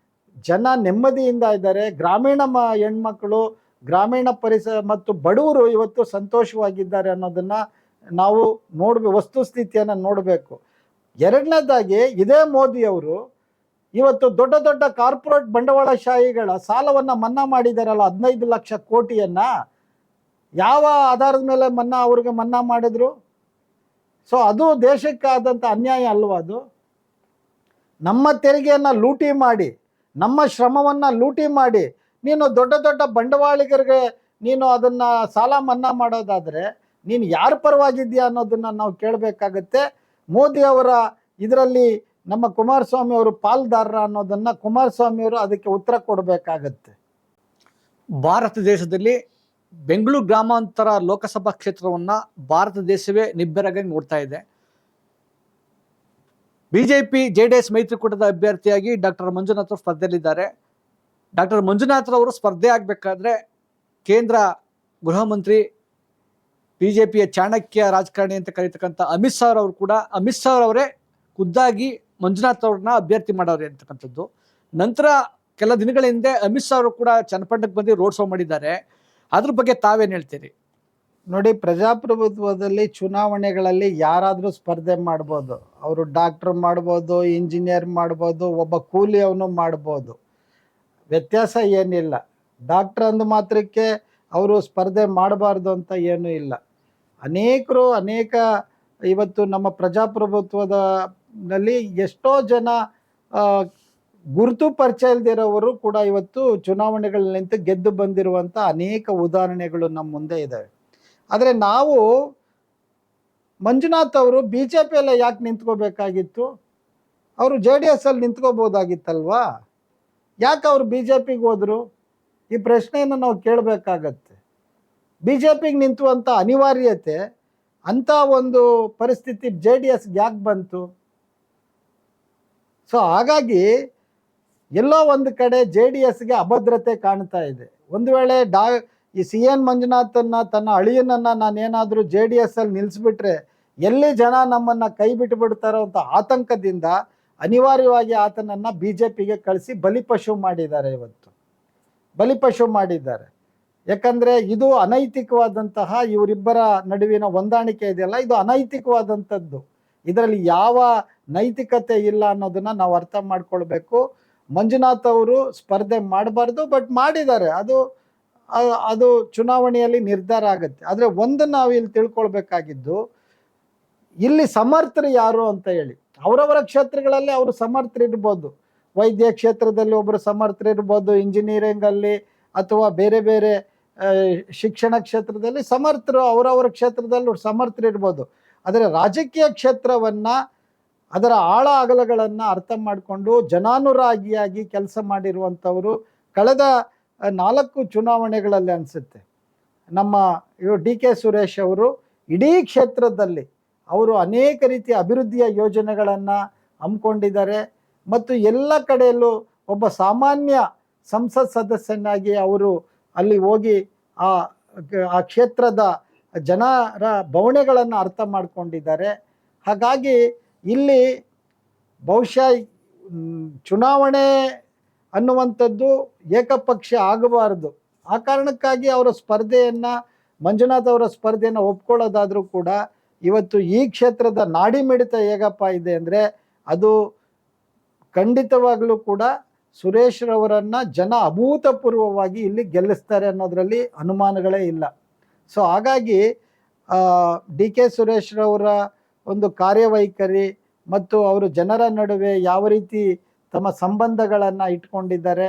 ಜನ ನೆಮ್ಮದಿಯಿಂದ ಇದ್ದಾರೆ. ಗ್ರಾಮೀಣ ಹೆಣ್ಮಕ್ಳು, ಗ್ರಾಮೀಣ ಪರಿಸರ ಮತ್ತು ಬಡವರು ಇವತ್ತು ಸಂತೋಷವಾಗಿದ್ದಾರೆ ಅನ್ನೋದನ್ನು ನಾವು ವಸ್ತುಸ್ಥಿತಿಯನ್ನು ನೋಡಬೇಕು. ಎರಡನೇದಾಗಿ ಇದೇ ಮೋದಿಯವರು ಇವತ್ತು ದೊಡ್ಡ ದೊಡ್ಡ ಕಾರ್ಪೊರೇಟ್ ಬಂಡವಾಳಶಾಹಿಗಳ ಸಾಲವನ್ನು ಮನ್ನಾ ಮಾಡಿದಾರಲ್ಲ, 15 ಲಕ್ಷ ಕೋಟಿಯನ್ನು. ಯಾವ ಆಧಾರದ ಮೇಲೆ ಅವ್ರಿಗೆ ಮನ್ನಾ ಮಾಡಿದ್ರು? ಸೊ ಅದು ದೇಶಕ್ಕಾದಂಥ ಅನ್ಯಾಯ ಅಲ್ವಾ? ಅದು ನಮ್ಮ ತೆರಿಗೆಯನ್ನು ಲೂಟಿ ಮಾಡಿ, ನಮ್ಮ ಶ್ರಮವನ್ನು ಲೂಟಿ ಮಾಡಿ ನೀನು ದೊಡ್ಡ ದೊಡ್ಡ ಬಂಡವಾಳಿಗರಿಗೆ ನೀನು ಅದನ್ನು ಸಾಲ ಮನ್ನಾ ಮಾಡೋದಾದರೆ ನೀನು ಯಾರ ಪರವಾಗಿದ್ದೀಯಾ ಅನ್ನೋದನ್ನು ನಾವು ಕೇಳಬೇಕಾಗತ್ತೆ. ಮೋದಿ ಅವರ ಇದರಲ್ಲಿ ನಮ್ಮ ಕುಮಾರಸ್ವಾಮಿ ಅವರು ಪಾಲ್ದಾರರ ಅನ್ನೋದನ್ನು ಕುಮಾರಸ್ವಾಮಿ ಅವರು ಅದಕ್ಕೆ ಉತ್ತರ ಕೊಡಬೇಕಾಗತ್ತೆ. ಭಾರತ ದೇಶದಲ್ಲಿ ಬೆಂಗಳೂರು ಗ್ರಾಮಾಂತರ ಲೋಕಸಭಾ ಕ್ಷೇತ್ರವನ್ನು ಭಾರತ ದೇಶವೇ ನಿಬ್ಬೆರಗಾಗಿ ನೋಡ್ತಾ ಇದೆ. ಬಿಜೆಪಿ JDS ಮೈತ್ರಿಕೂಟದ ಅಭ್ಯರ್ಥಿಯಾಗಿ ಡಾಕ್ಟರ್ ಮಂಜುನಾಥ್ ಸ್ಪರ್ಧೆಯಲ್ಲಿದ್ದಾರೆ. ಡಾಕ್ಟರ್ ಮಂಜುನಾಥ್ ಅವರು ಸ್ಪರ್ಧೆ ಆಗಬೇಕಾದ್ರೆ ಕೇಂದ್ರ ಗೃಹ ಮಂತ್ರಿ, ಬಿಜೆಪಿಯ ಚಾಣಕ್ಯ ರಾಜಕಾರಣಿ ಅಂತ ಕರೀತಕ್ಕಂಥ ಅಮಿತ್ ಶಾ ಅವರೇ ಖುದ್ದಾಗಿ ಮಂಜುನಾಥ್ ಅವ್ರನ್ನ ಅಭ್ಯರ್ಥಿ ಮಾಡೋರೆ ಅಂತಕ್ಕಂಥದ್ದು. ನಂತರ ಕೆಲ ದಿನಗಳ ಹಿಂದೆ ಅಮಿತ್ ಶಾ ಅವರು ಕೂಡ ಚನ್ನಪಟ್ಟಣಕ್ಕೆ ಬಂದು ರೋಡ್ ಶೋ ಮಾಡಿದ್ದಾರೆ. ಅದ್ರ ಬಗ್ಗೆ ತಾವೇನು ಹೇಳ್ತೀರಿ? ನೋಡಿ, ಪ್ರಜಾಪ್ರಭುತ್ವದಲ್ಲಿ ಚುನಾವಣೆಗಳಲ್ಲಿ ಯಾರಾದರೂ ಸ್ಪರ್ಧೆ ಮಾಡ್ಬೋದು. ಅವರು ಡಾಕ್ಟರ್ ಮಾಡ್ಬೋದು, ಇಂಜಿನಿಯರ್ ಮಾಡ್ಬೋದು, ಒಬ್ಬ ಕೂಲಿಯವನು ಮಾಡ್ಬೋದು. ವ್ಯತ್ಯಾಸ ಏನಿಲ್ಲ. ಡಾಕ್ಟರ್ ಅಂದ ಮಾತ್ರಕ್ಕೆ ಅವರು ಸ್ಪರ್ಧೆ ಮಾಡಬಾರ್ದು ಅಂತ ಏನೂ ಇಲ್ಲ. ಅನೇಕ ಇವತ್ತು ನಮ್ಮ ಪ್ರಜಾಪ್ರಭುತ್ವದಲ್ಲಿ ಎಷ್ಟೋ ಜನ ಗುರುತು ಪರಿಚಯ ಇಲ್ದಿರೋವರು ಕೂಡ ಇವತ್ತು ಚುನಾವಣೆಗಳಲ್ಲಿ ನಿಂತು ಗೆದ್ದು ಬಂದಿರುವಂಥ ಅನೇಕ ಉದಾಹರಣೆಗಳು ನಮ್ಮ ಮುಂದೆ ಇದ್ದಾವೆ. ಆದರೆ ನಾವು ಮಂಜುನಾಥ್ ಅವರು BJPಯಲ್ಲೇ ಯಾಕೆ ನಿಂತ್ಕೋಬೇಕಾಗಿತ್ತು? ಅವರು JDS ಅಲ್ಲಿ ನಿಂತ್ಕೋಬೋದಾಗಿತ್ತಲ್ವಾ? ಯಾಕೆ ಅವರು BJPಗೆ ಹೋದರು? ಈ ಪ್ರಶ್ನೆಯನ್ನು ನಾವು ಕೇಳಬೇಕಾಗತ್ತೆ. BJPಗೆ ನಿಂತುವಂಥ ಅನಿವಾರ್ಯತೆ, ಅಂಥ ಒಂದು ಪರಿಸ್ಥಿತಿ JDSಗೆ ಯಾಕೆ ಬಂತು? ಸೊ ಹಾಗಾಗಿ ಎಲ್ಲೋ ಒಂದು ಕಡೆ JDSಗೆ ಅಭದ್ರತೆ ಕಾಣ್ತಾ ಇದೆ. ಒಂದು ವೇಳೆ ಈ CN ಮಂಜುನಾಥನ್ನ, ತನ್ನ ಅಳಿಯನನ್ನು ನಾನೇನಾದರೂ JDS ಅಲ್ಲಿ ನಿಲ್ಲಿಸ್ಬಿಟ್ರೆ ಎಲ್ಲಿ ಜನ ನಮ್ಮನ್ನು ಕೈ ಬಿಟ್ಟುಬಿಡ್ತಾರೋ ಅಂತ ಆತಂಕದಿಂದ ಅನಿವಾರ್ಯವಾಗಿ ಆತನನ್ನು BJPಗೆ ಕಳಿಸಿ ಬಲಿಪಶು ಮಾಡಿದ್ದಾರೆ. ಯಾಕಂದರೆ ಇದು ಅನೈತಿಕವಾದಂತಹ ಇವರಿಬ್ಬರ ನಡುವಿನ ಹೊಂದಾಣಿಕೆ ಇದೆಯಲ್ಲ, ಇದು ಅನೈತಿಕವಾದಂಥದ್ದು. ಇದರಲ್ಲಿ ಯಾವ ನೈತಿಕತೆ ಇಲ್ಲ ಅನ್ನೋದನ್ನು ನಾವು ಅರ್ಥ ಮಾಡ್ಕೊಳ್ಬೇಕು. ಮಂಜುನಾಥ್ ಅವರು ಸ್ಪರ್ಧೆ ಮಾಡಬಾರ್ದು, ಬಟ್ ಮಾಡಿದ್ದಾರೆ. ಅದು ಚುನಾವಣೆಯಲ್ಲಿ ನಿರ್ಧಾರ ಆಗುತ್ತೆ. ಆದರೆ ಒಂದು ನಾವು ಇಲ್ಲಿ ತಿಳ್ಕೊಳ್ಬೇಕಾಗಿದ್ದು, ಇಲ್ಲಿ ಸಮರ್ಥರು ಯಾರು ಅಂತ ಹೇಳಿ. ಅವರವರ ಕ್ಷೇತ್ರಗಳಲ್ಲಿ ಅವರು ಸಮರ್ಥರಿರ್ಬೋದು. ವೈದ್ಯ ಕ್ಷೇತ್ರದಲ್ಲಿ ಒಬ್ಬರು ಸಮರ್ಥರಿರ್ಬೋದು, ಇಂಜಿನಿಯರಿಂಗಲ್ಲಿ ಅಥವಾ ಬೇರೆ ಬೇರೆ ಶಿಕ್ಷಣ ಕ್ಷೇತ್ರದಲ್ಲಿ ಸಮರ್ಥರು ಅವರವರ ಕ್ಷೇತ್ರದಲ್ಲಿ ಸಮರ್ಥರಿರ್ಬೋದು. ಆದರೆ ರಾಜಕೀಯ ಕ್ಷೇತ್ರವನ್ನು, ಅದರ ಆಳ ಅಗಲಗಳನ್ನು ಅರ್ಥ ಮಾಡಿಕೊಂಡು ಜನಾನುರಾಗಿಯಾಗಿ ಕೆಲಸ ಮಾಡಿರುವಂಥವರು ಕಳೆದ 4 ಚುನಾವಣೆಗಳಲ್ಲಿ ಅನಿಸುತ್ತೆ ನಮ್ಮ DK ಸುರೇಶ್ ಅವರು ಇಡೀ ಕ್ಷೇತ್ರದಲ್ಲಿ ಅವರು ಅನೇಕ ರೀತಿಯ ಅಭಿವೃದ್ಧಿಯ ಯೋಜನೆಗಳನ್ನು ಹಮ್ಮಿಕೊಂಡಿದ್ದಾರೆ. ಮತ್ತು ಎಲ್ಲ ಕಡೆಯಲ್ಲೂ ಒಬ್ಬ ಸಾಮಾನ್ಯ ಸಂಸತ್ ಸದಸ್ಯನಾಗಿ ಅವರು ಅಲ್ಲಿ ಹೋಗಿ ಆ ಕ್ಷೇತ್ರದ ಜನರ ಬವಣೆಗಳನ್ನು ಅರ್ಥ ಮಾಡ್ಕೊಂಡಿದ್ದಾರೆ. ಹಾಗಾಗಿ ಇಲ್ಲಿ ಬಹುಶಃ ಚುನಾವಣೆ ಅನ್ನುವಂಥದ್ದು ಏಕಪಕ್ಷ ಆಗಬಾರ್ದು. ಆ ಕಾರಣಕ್ಕಾಗಿ ಅವರ ಮಂಜುನಾಥ್ ಅವರ ಸ್ಪರ್ಧೆಯನ್ನು ಒಪ್ಕೊಳ್ಳೋದಾದರೂ ಕೂಡ ಇವತ್ತು ಈ ಕ್ಷೇತ್ರದ ನಾಡಿ ಮಿಡಿತ ಹೇಗಪ್ಪ ಇದೆ ಅಂದರೆ, ಅದು ಖಂಡಿತವಾಗಲೂ ಕೂಡ ಸುರೇಶ್ರವರನ್ನು ಜನ ಅಭೂತಪೂರ್ವವಾಗಿ ಇಲ್ಲಿ ಗೆಲ್ಲಿಸ್ತಾರೆ ಅನ್ನೋದರಲ್ಲಿ ಅನುಮಾನಗಳೇ ಇಲ್ಲ. ಸೊ ಹಾಗಾಗಿ DK ಸುರೇಶ್ರವರ ಒಂದು ಕಾರ್ಯವೈಖರಿ ಮತ್ತು ಅವರು ಜನರ ನಡುವೆ ಯಾವ ರೀತಿ ತಮ್ಮ ಸಂಬಂಧಗಳನ್ನು ಇಟ್ಕೊಂಡಿದ್ದಾರೆ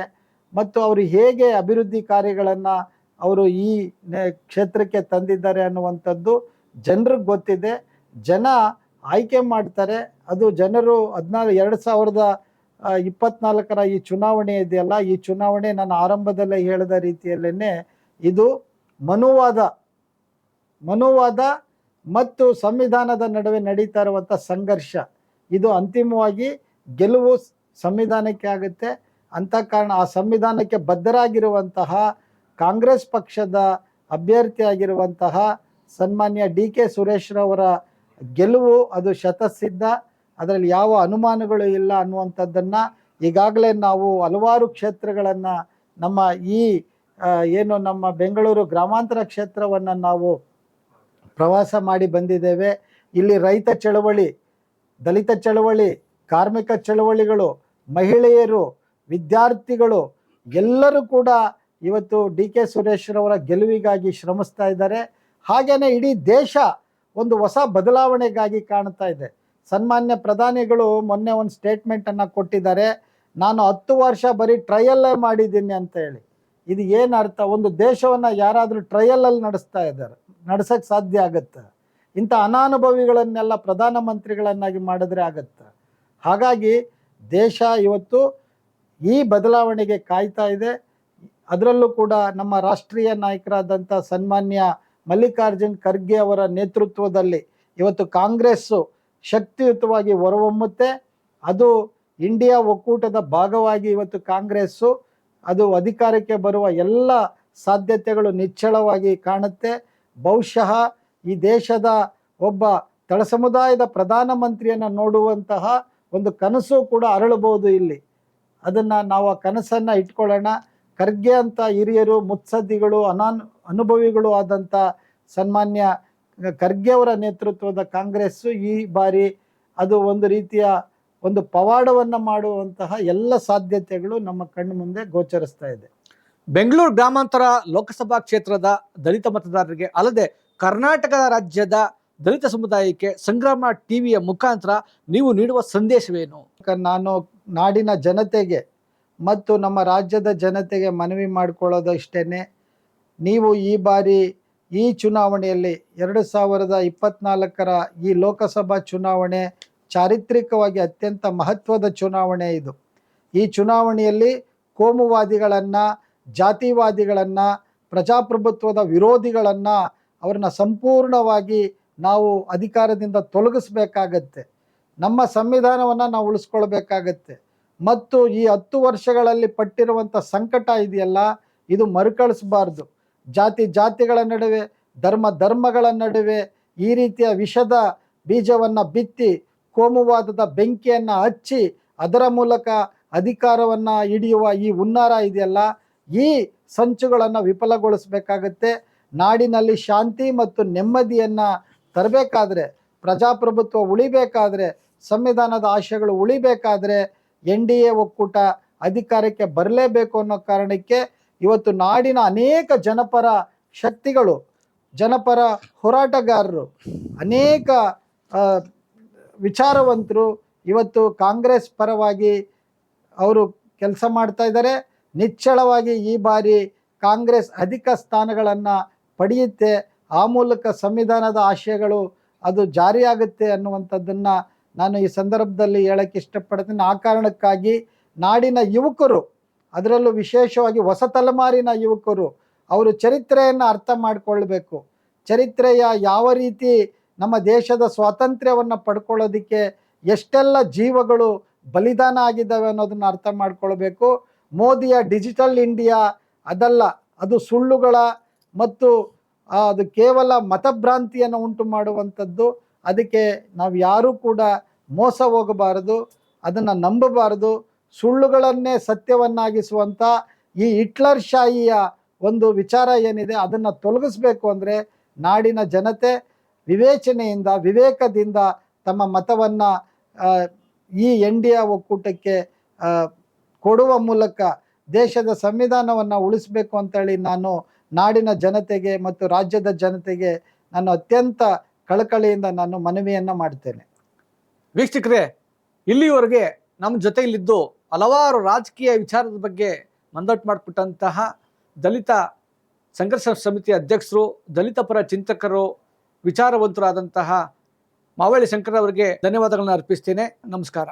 ಮತ್ತು ಅವರು ಹೇಗೆ ಅಭಿವೃದ್ಧಿ ಕಾರ್ಯಗಳನ್ನು ಅವರು ಈ ಕ್ಷೇತ್ರಕ್ಕೆ ತಂದಿದ್ದಾರೆ ಅನ್ನುವಂಥದ್ದು ಜನರಿಗೆ ಗೊತ್ತಿದೆ. ಜನ ಆಯ್ಕೆ ಮಾಡ್ತಾರೆ. ಅದು ಜನರು 2024 ಈ ಚುನಾವಣೆ ಇದೆಯಲ್ಲ, ಈ ಚುನಾವಣೆ ನಾನು ಆರಂಭದಲ್ಲೇ ಹೇಳಿದ ರೀತಿಯಲ್ಲೇ ಇದು ಮನುವಾದ ಮತ್ತು ಸಂವಿಧಾನದ ನಡುವೆ ನಡೀತಾ ಇರುವಂಥ ಸಂಘರ್ಷ. ಇದು ಅಂತಿಮವಾಗಿ ಗೆಲುವು ಸಂವಿಧಾನಕ್ಕೆ ಆಗುತ್ತೆ. ಅಂತ ಕಾರಣ ಆ ಸಂವಿಧಾನಕ್ಕೆ ಬದ್ಧರಾಗಿರುವಂತಹ ಕಾಂಗ್ರೆಸ್ ಪಕ್ಷದ ಅಭ್ಯರ್ಥಿಯಾಗಿರುವಂತಹ ಸನ್ಮಾನ್ಯ DK ಸುರೇಶ್ರವರ ಗೆಲುವು ಅದು ಶತಸಿದ್ಧ, ಅದರಲ್ಲಿ ಯಾವ ಅನುಮಾನಗಳು ಇಲ್ಲ ಅನ್ನುವಂಥದ್ದನ್ನು ಈಗಾಗಲೇ ನಾವು ಹಲವಾರು ಕ್ಷೇತ್ರಗಳನ್ನು ನಮ್ಮ ಏನು ನಮ್ಮ ಬೆಂಗಳೂರು ಗ್ರಾಮಾಂತರ ಕ್ಷೇತ್ರವನ್ನು ನಾವು ಪ್ರವಾಸ ಮಾಡಿ ಬಂದಿದ್ದೇವೆ. ಇಲ್ಲಿ ರೈತ ಚಳವಳಿ, ದಲಿತ ಚಳವಳಿ, ಕಾರ್ಮಿಕ ಚಳವಳಿಗಳು, ಮಹಿಳೆಯರು, ವಿದ್ಯಾರ್ಥಿಗಳು ಎಲ್ಲರೂ ಕೂಡ ಇವತ್ತು DK ಸುರೇಶ್ರವರ ಗೆಲುವಿಗಾಗಿ ಶ್ರಮಿಸ್ತಾ ಇದ್ದಾರೆ. ಹಾಗೆಯೇ ಇಡೀ ದೇಶ ಒಂದು ಹೊಸ ಬದಲಾವಣೆಗಾಗಿ ಕಾಣ್ತಾ ಇದೆ. ಸನ್ಮಾನ್ಯ ಪ್ರಧಾನಿಗಳು ಮೊನ್ನೆ ಒಂದು ಸ್ಟೇಟ್ಮೆಂಟನ್ನು ಕೊಟ್ಟಿದ್ದಾರೆ, ನಾನು 10 ವರ್ಷ ಬರೀ ಟ್ರಯಲ್ಲೇ ಮಾಡಿದ್ದೀನಿ ಅಂತ ಹೇಳಿ. ಇದು ಏನು ಅರ್ಥ? ಒಂದು ದೇಶವನ್ನು ಯಾರಾದರೂ ಟ್ರಯಲಲ್ಲಿ ನಡೆಸೋಕ್ಕೆ ಸಾಧ್ಯ ಆಗುತ್ತೆ? ಇಂಥ ಅನಾನುಭವಿಗಳನ್ನೆಲ್ಲ ಪ್ರಧಾನಮಂತ್ರಿಗಳನ್ನಾಗಿ ಮಾಡಿದ್ರೆ ಆಗುತ್ತೆ. ಹಾಗಾಗಿ ದೇಶ ಇವತ್ತು ಈ ಬದಲಾವಣೆಗೆ ಕಾಯ್ತಾ ಇದೆ. ಅದರಲ್ಲೂ ಕೂಡ ನಮ್ಮ ರಾಷ್ಟ್ರೀಯ ನಾಯಕರಾದಂಥ ಸನ್ಮಾನ್ಯ ಮಲ್ಲಿಕಾರ್ಜುನ್ ಖರ್ಗೆ ಅವರ ನೇತೃತ್ವದಲ್ಲಿ ಇವತ್ತು ಕಾಂಗ್ರೆಸ್ಸು ಶಕ್ತಿಯುತವಾಗಿ ಹೊರಹೊಮ್ಮುತ್ತೆ. ಅದು ಇಂಡಿಯಾ ಒಕ್ಕೂಟದ ಭಾಗವಾಗಿ ಇವತ್ತು ಕಾಂಗ್ರೆಸ್ಸು ಅದು ಅಧಿಕಾರಕ್ಕೆ ಬರುವ ಎಲ್ಲ ಸಾಧ್ಯತೆಗಳು ನಿಚ್ಚಳವಾಗಿ ಕಾಣುತ್ತೆ. ಬಹುಶಃ ಈ ದೇಶದ ಒಬ್ಬ ತಳ ಸಮುದಾಯದ ಪ್ರಧಾನಮಂತ್ರಿಯನ್ನು ನೋಡುವಂತಹ ಒಂದು ಕನಸು ಕೂಡ ಅರಳಬಹುದು ಇಲ್ಲಿ. ಅದನ್ನು ನಾವು ಆ ಕನಸನ್ನು ಇಟ್ಕೊಳ್ಳೋಣ. ಖರ್ಗೆ ಅಂತ ಹಿರಿಯರು, ಮುತ್ಸದ್ದಿಗಳು, ಅನುಭವಿಗಳು ಆದಂಥ ಸನ್ಮಾನ್ಯ ಖರ್ಗೆ ಅವರ ನೇತೃತ್ವದ ಕಾಂಗ್ರೆಸ್ಸು ಈ ಬಾರಿ ಅದು ಒಂದು ರೀತಿಯ ಒಂದು ಪವಾಡವನ್ನು ಮಾಡುವಂತಹ ಎಲ್ಲ ಸಾಧ್ಯತೆಗಳು ನಮ್ಮ ಕಣ್ಣು ಮುಂದೆ ಗೋಚರಿಸ್ತಾ ಇದೆ. ಬೆಂಗಳೂರು ಗ್ರಾಮಾಂತರ ಲೋಕಸಭಾ ಕ್ಷೇತ್ರದ ದಲಿತ ಮತದಾರರಿಗೆ ಅಲ್ಲದೆ ಕರ್ನಾಟಕ ರಾಜ್ಯದ ದಲಿತ ಸಮುದಾಯಕ್ಕೆ ಸಂಗ್ರಾಮ ಟಿವಿಯ ಮುಖಾಂತರ ನೀವು ನೀಡುವ ಸಂದೇಶವೇನು? ನಾನು ನಾಡಿನ ಜನತೆಗೆ ಮತ್ತು ನಮ್ಮ ರಾಜ್ಯದ ಜನತೆಗೆ ಮನವಿ ಮಾಡಿಕೊಳ್ಳೋದು ಇಷ್ಟೇ, ನೀವು ಈ ಬಾರಿ ಈ ಚುನಾವಣೆಯಲ್ಲಿ 2024 ಈ ಲೋಕಸಭಾ ಚುನಾವಣೆ ಚಾರಿತ್ರಿಕವಾಗಿ ಅತ್ಯಂತ ಮಹತ್ವದ ಚುನಾವಣೆ ಇದು. ಈ ಚುನಾವಣೆಯಲ್ಲಿ ಕೋಮುವಾದಿಗಳನ್ನು, ಜಾತಿವಾದಿಗಳನ್ನು, ಪ್ರಜಾಪ್ರಭುತ್ವದ ವಿರೋಧಿಗಳನ್ನು ಅವ್ರನ್ನ ಸಂಪೂರ್ಣವಾಗಿ ನಾವು ಅಧಿಕಾರದಿಂದ ತೊಲಗಿಸ್ಬೇಕಾಗತ್ತೆ. ನಮ್ಮ ಸಂವಿಧಾನವನ್ನು ನಾವು ಉಳಿಸ್ಕೊಳ್ಬೇಕಾಗತ್ತೆ. ಮತ್ತು ಈ 10 ವರ್ಷಗಳಲ್ಲಿ ಪಟ್ಟಿರುವಂಥ ಸಂಕಟ ಇದೆಯಲ್ಲ, ಇದು ಮರುಕಳಿಸಬಾರ್ದು. ಜಾತಿಗಳ ನಡುವೆ, ಧರ್ಮಗಳ ನಡುವೆ ಈ ರೀತಿಯ ವಿಷದ ಬೀಜವನ್ನು ಬಿತ್ತಿ ಕೋಮುವಾದದ ಬೆಂಕಿಯನ್ನು ಹಚ್ಚಿ ಅದರ ಮೂಲಕ ಅಧಿಕಾರವನ್ನು ಹಿಡಿಯುವ ಈ ಹುನ್ನಾರ ಇದೆಯಲ್ಲ, ಈ ಸಂಚುಗಳನ್ನು ವಿಫಲಗೊಳಿಸಬೇಕಾಗತ್ತೆ. ನಾಡಿನಲ್ಲಿ ಶಾಂತಿ ಮತ್ತು ನೆಮ್ಮದಿಯನ್ನು ತರಬೇಕಾದ್ರೆ, ಪ್ರಜಾಪ್ರಭುತ್ವ ಉಳಿಬೇಕಾದ್ರೆ, ಸಂವಿಧಾನದ ಆಶಯಗಳು ಉಳಿಬೇಕಾದ್ರೆ NDA ಒಕ್ಕೂಟ ಅಧಿಕಾರಕ್ಕೆ ಬರಲೇಬೇಕು ಅನ್ನೋ ಕಾರಣಕ್ಕೆ ಇವತ್ತು ನಾಡಿನ ಅನೇಕ ಜನಪರ ಶಕ್ತಿಗಳು, ಜನಪರ ಹೋರಾಟಗಾರರು, ಅನೇಕ ವಿಚಾರವಂತರು ಇವತ್ತು ಕಾಂಗ್ರೆಸ್ ಪರವಾಗಿ ಅವರು ಕೆಲಸ ಮಾಡ್ತಾ ಇದ್ದಾರೆ. ನಿಚ್ಚಳವಾಗಿ ಈ ಬಾರಿ ಕಾಂಗ್ರೆಸ್ ಅಧಿಕ ಸ್ಥಾನಗಳನ್ನು ಪಡೆಯುತ್ತೆ. ಆ ಮೂಲಕ ಸಂವಿಧಾನದ ಆಶಯಗಳು ಅದು ಜಾರಿಯಾಗುತ್ತೆ ಅನ್ನುವಂಥದ್ದನ್ನು ನಾನು ಈ ಸಂದರ್ಭದಲ್ಲಿ ಹೇಳಕ್ಕೆ ಇಷ್ಟಪಡ್ತೀನಿ. ಆ ಕಾರಣಕ್ಕಾಗಿ ನಾಡಿನ ಯುವಕರು, ಅದರಲ್ಲೂ ವಿಶೇಷವಾಗಿ ಹೊಸ ತಲೆಮಾರಿನ ಯುವಕರು, ಅವರು ಚರಿತ್ರೆಯನ್ನು ಅರ್ಥ ಮಾಡಿಕೊಳ್ಬೇಕು. ಚರಿತ್ರೆಯ ಯಾವ ರೀತಿ ನಮ್ಮ ದೇಶದ ಸ್ವಾತಂತ್ರ್ಯವನ್ನು ಪಡ್ಕೊಳ್ಳೋದಕ್ಕೆ ಎಷ್ಟೆಲ್ಲ ಜೀವಗಳು ಬಲಿದಾನ ಆಗಿದ್ದಾವೆ ಅನ್ನೋದನ್ನು ಅರ್ಥ ಮಾಡ್ಕೊಳ್ಬೇಕು. ಮೋದಿಯ ಡಿಜಿಟಲ್ ಇಂಡಿಯಾ ಅದಲ್ಲ, ಅದು ಸುಳ್ಳುಗಳ ಮತ್ತು ಅದು ಕೇವಲ ಮತಭ್ರಾಂತಿಯನ್ನು ಉಂಟು ಮಾಡುವಂಥದ್ದು. ಅದಕ್ಕೆ ನಾವು ಯಾರೂ ಕೂಡ ಮೋಸ ಹೋಗಬಾರದು, ಅದನ್ನು ನಂಬಬಾರದು. ಸುಳ್ಳುಗಳನ್ನೇ ಸತ್ಯವನ್ನಾಗಿಸುವಂಥ ಈ ಹಿಟ್ಲರ್ ಶಾಹಿಯ ಒಂದು ವಿಚಾರ ಏನಿದೆ ಅದನ್ನು ತೊಲಗಿಸ್ಬೇಕು ಅಂದರೆ ನಾಡಿನ ಜನತೆ ವಿವೇಚನೆಯಿಂದ, ವಿವೇಕದಿಂದ ತಮ್ಮ ಮತವನ್ನು ಈ NDA ಒಕ್ಕೂಟಕ್ಕೆ ಕೊಡುವ ಮೂಲಕ ದೇಶದ ಸಂವಿಧಾನವನ್ನು ಉಳಿಸಬೇಕು ಅಂತೇಳಿ ನಾನು ನಾಡಿನ ಜನತೆಗೆ ಮತ್ತು ರಾಜ್ಯದ ಜನತೆಗೆ ನಾನು ಅತ್ಯಂತ ಕಳಕಳಿಯಿಂದ ನಾನು ಮನವಿಯನ್ನು ಮಾಡ್ತೇನೆ. ವೀಕ್ಷಕರೇ, ಇಲ್ಲಿವರೆಗೆ ನಮ್ಮ ಜೊತೆಯಲ್ಲಿದ್ದು ಹಲವಾರು ರಾಜಕೀಯ ವಿಚಾರದ ಬಗ್ಗೆ ಮಂದಟ್ಟು ಮಾಡಿಬಿಟ್ಟಂತಹ ದಲಿತ ಸಂಘರ್ಷ ಸಮಿತಿ ಅಧ್ಯಕ್ಷರು, ದಲಿತ ಪರ ಚಿಂತಕರು, ವಿಚಾರವಂತರಾದಂತಹ ಮಾವಳ್ಳಿ ಶಂಕರ್ ಅವರಿಗೆ ಧನ್ಯವಾದಗಳನ್ನು ಅರ್ಪಿಸ್ತೇನೆ. ನಮಸ್ಕಾರ.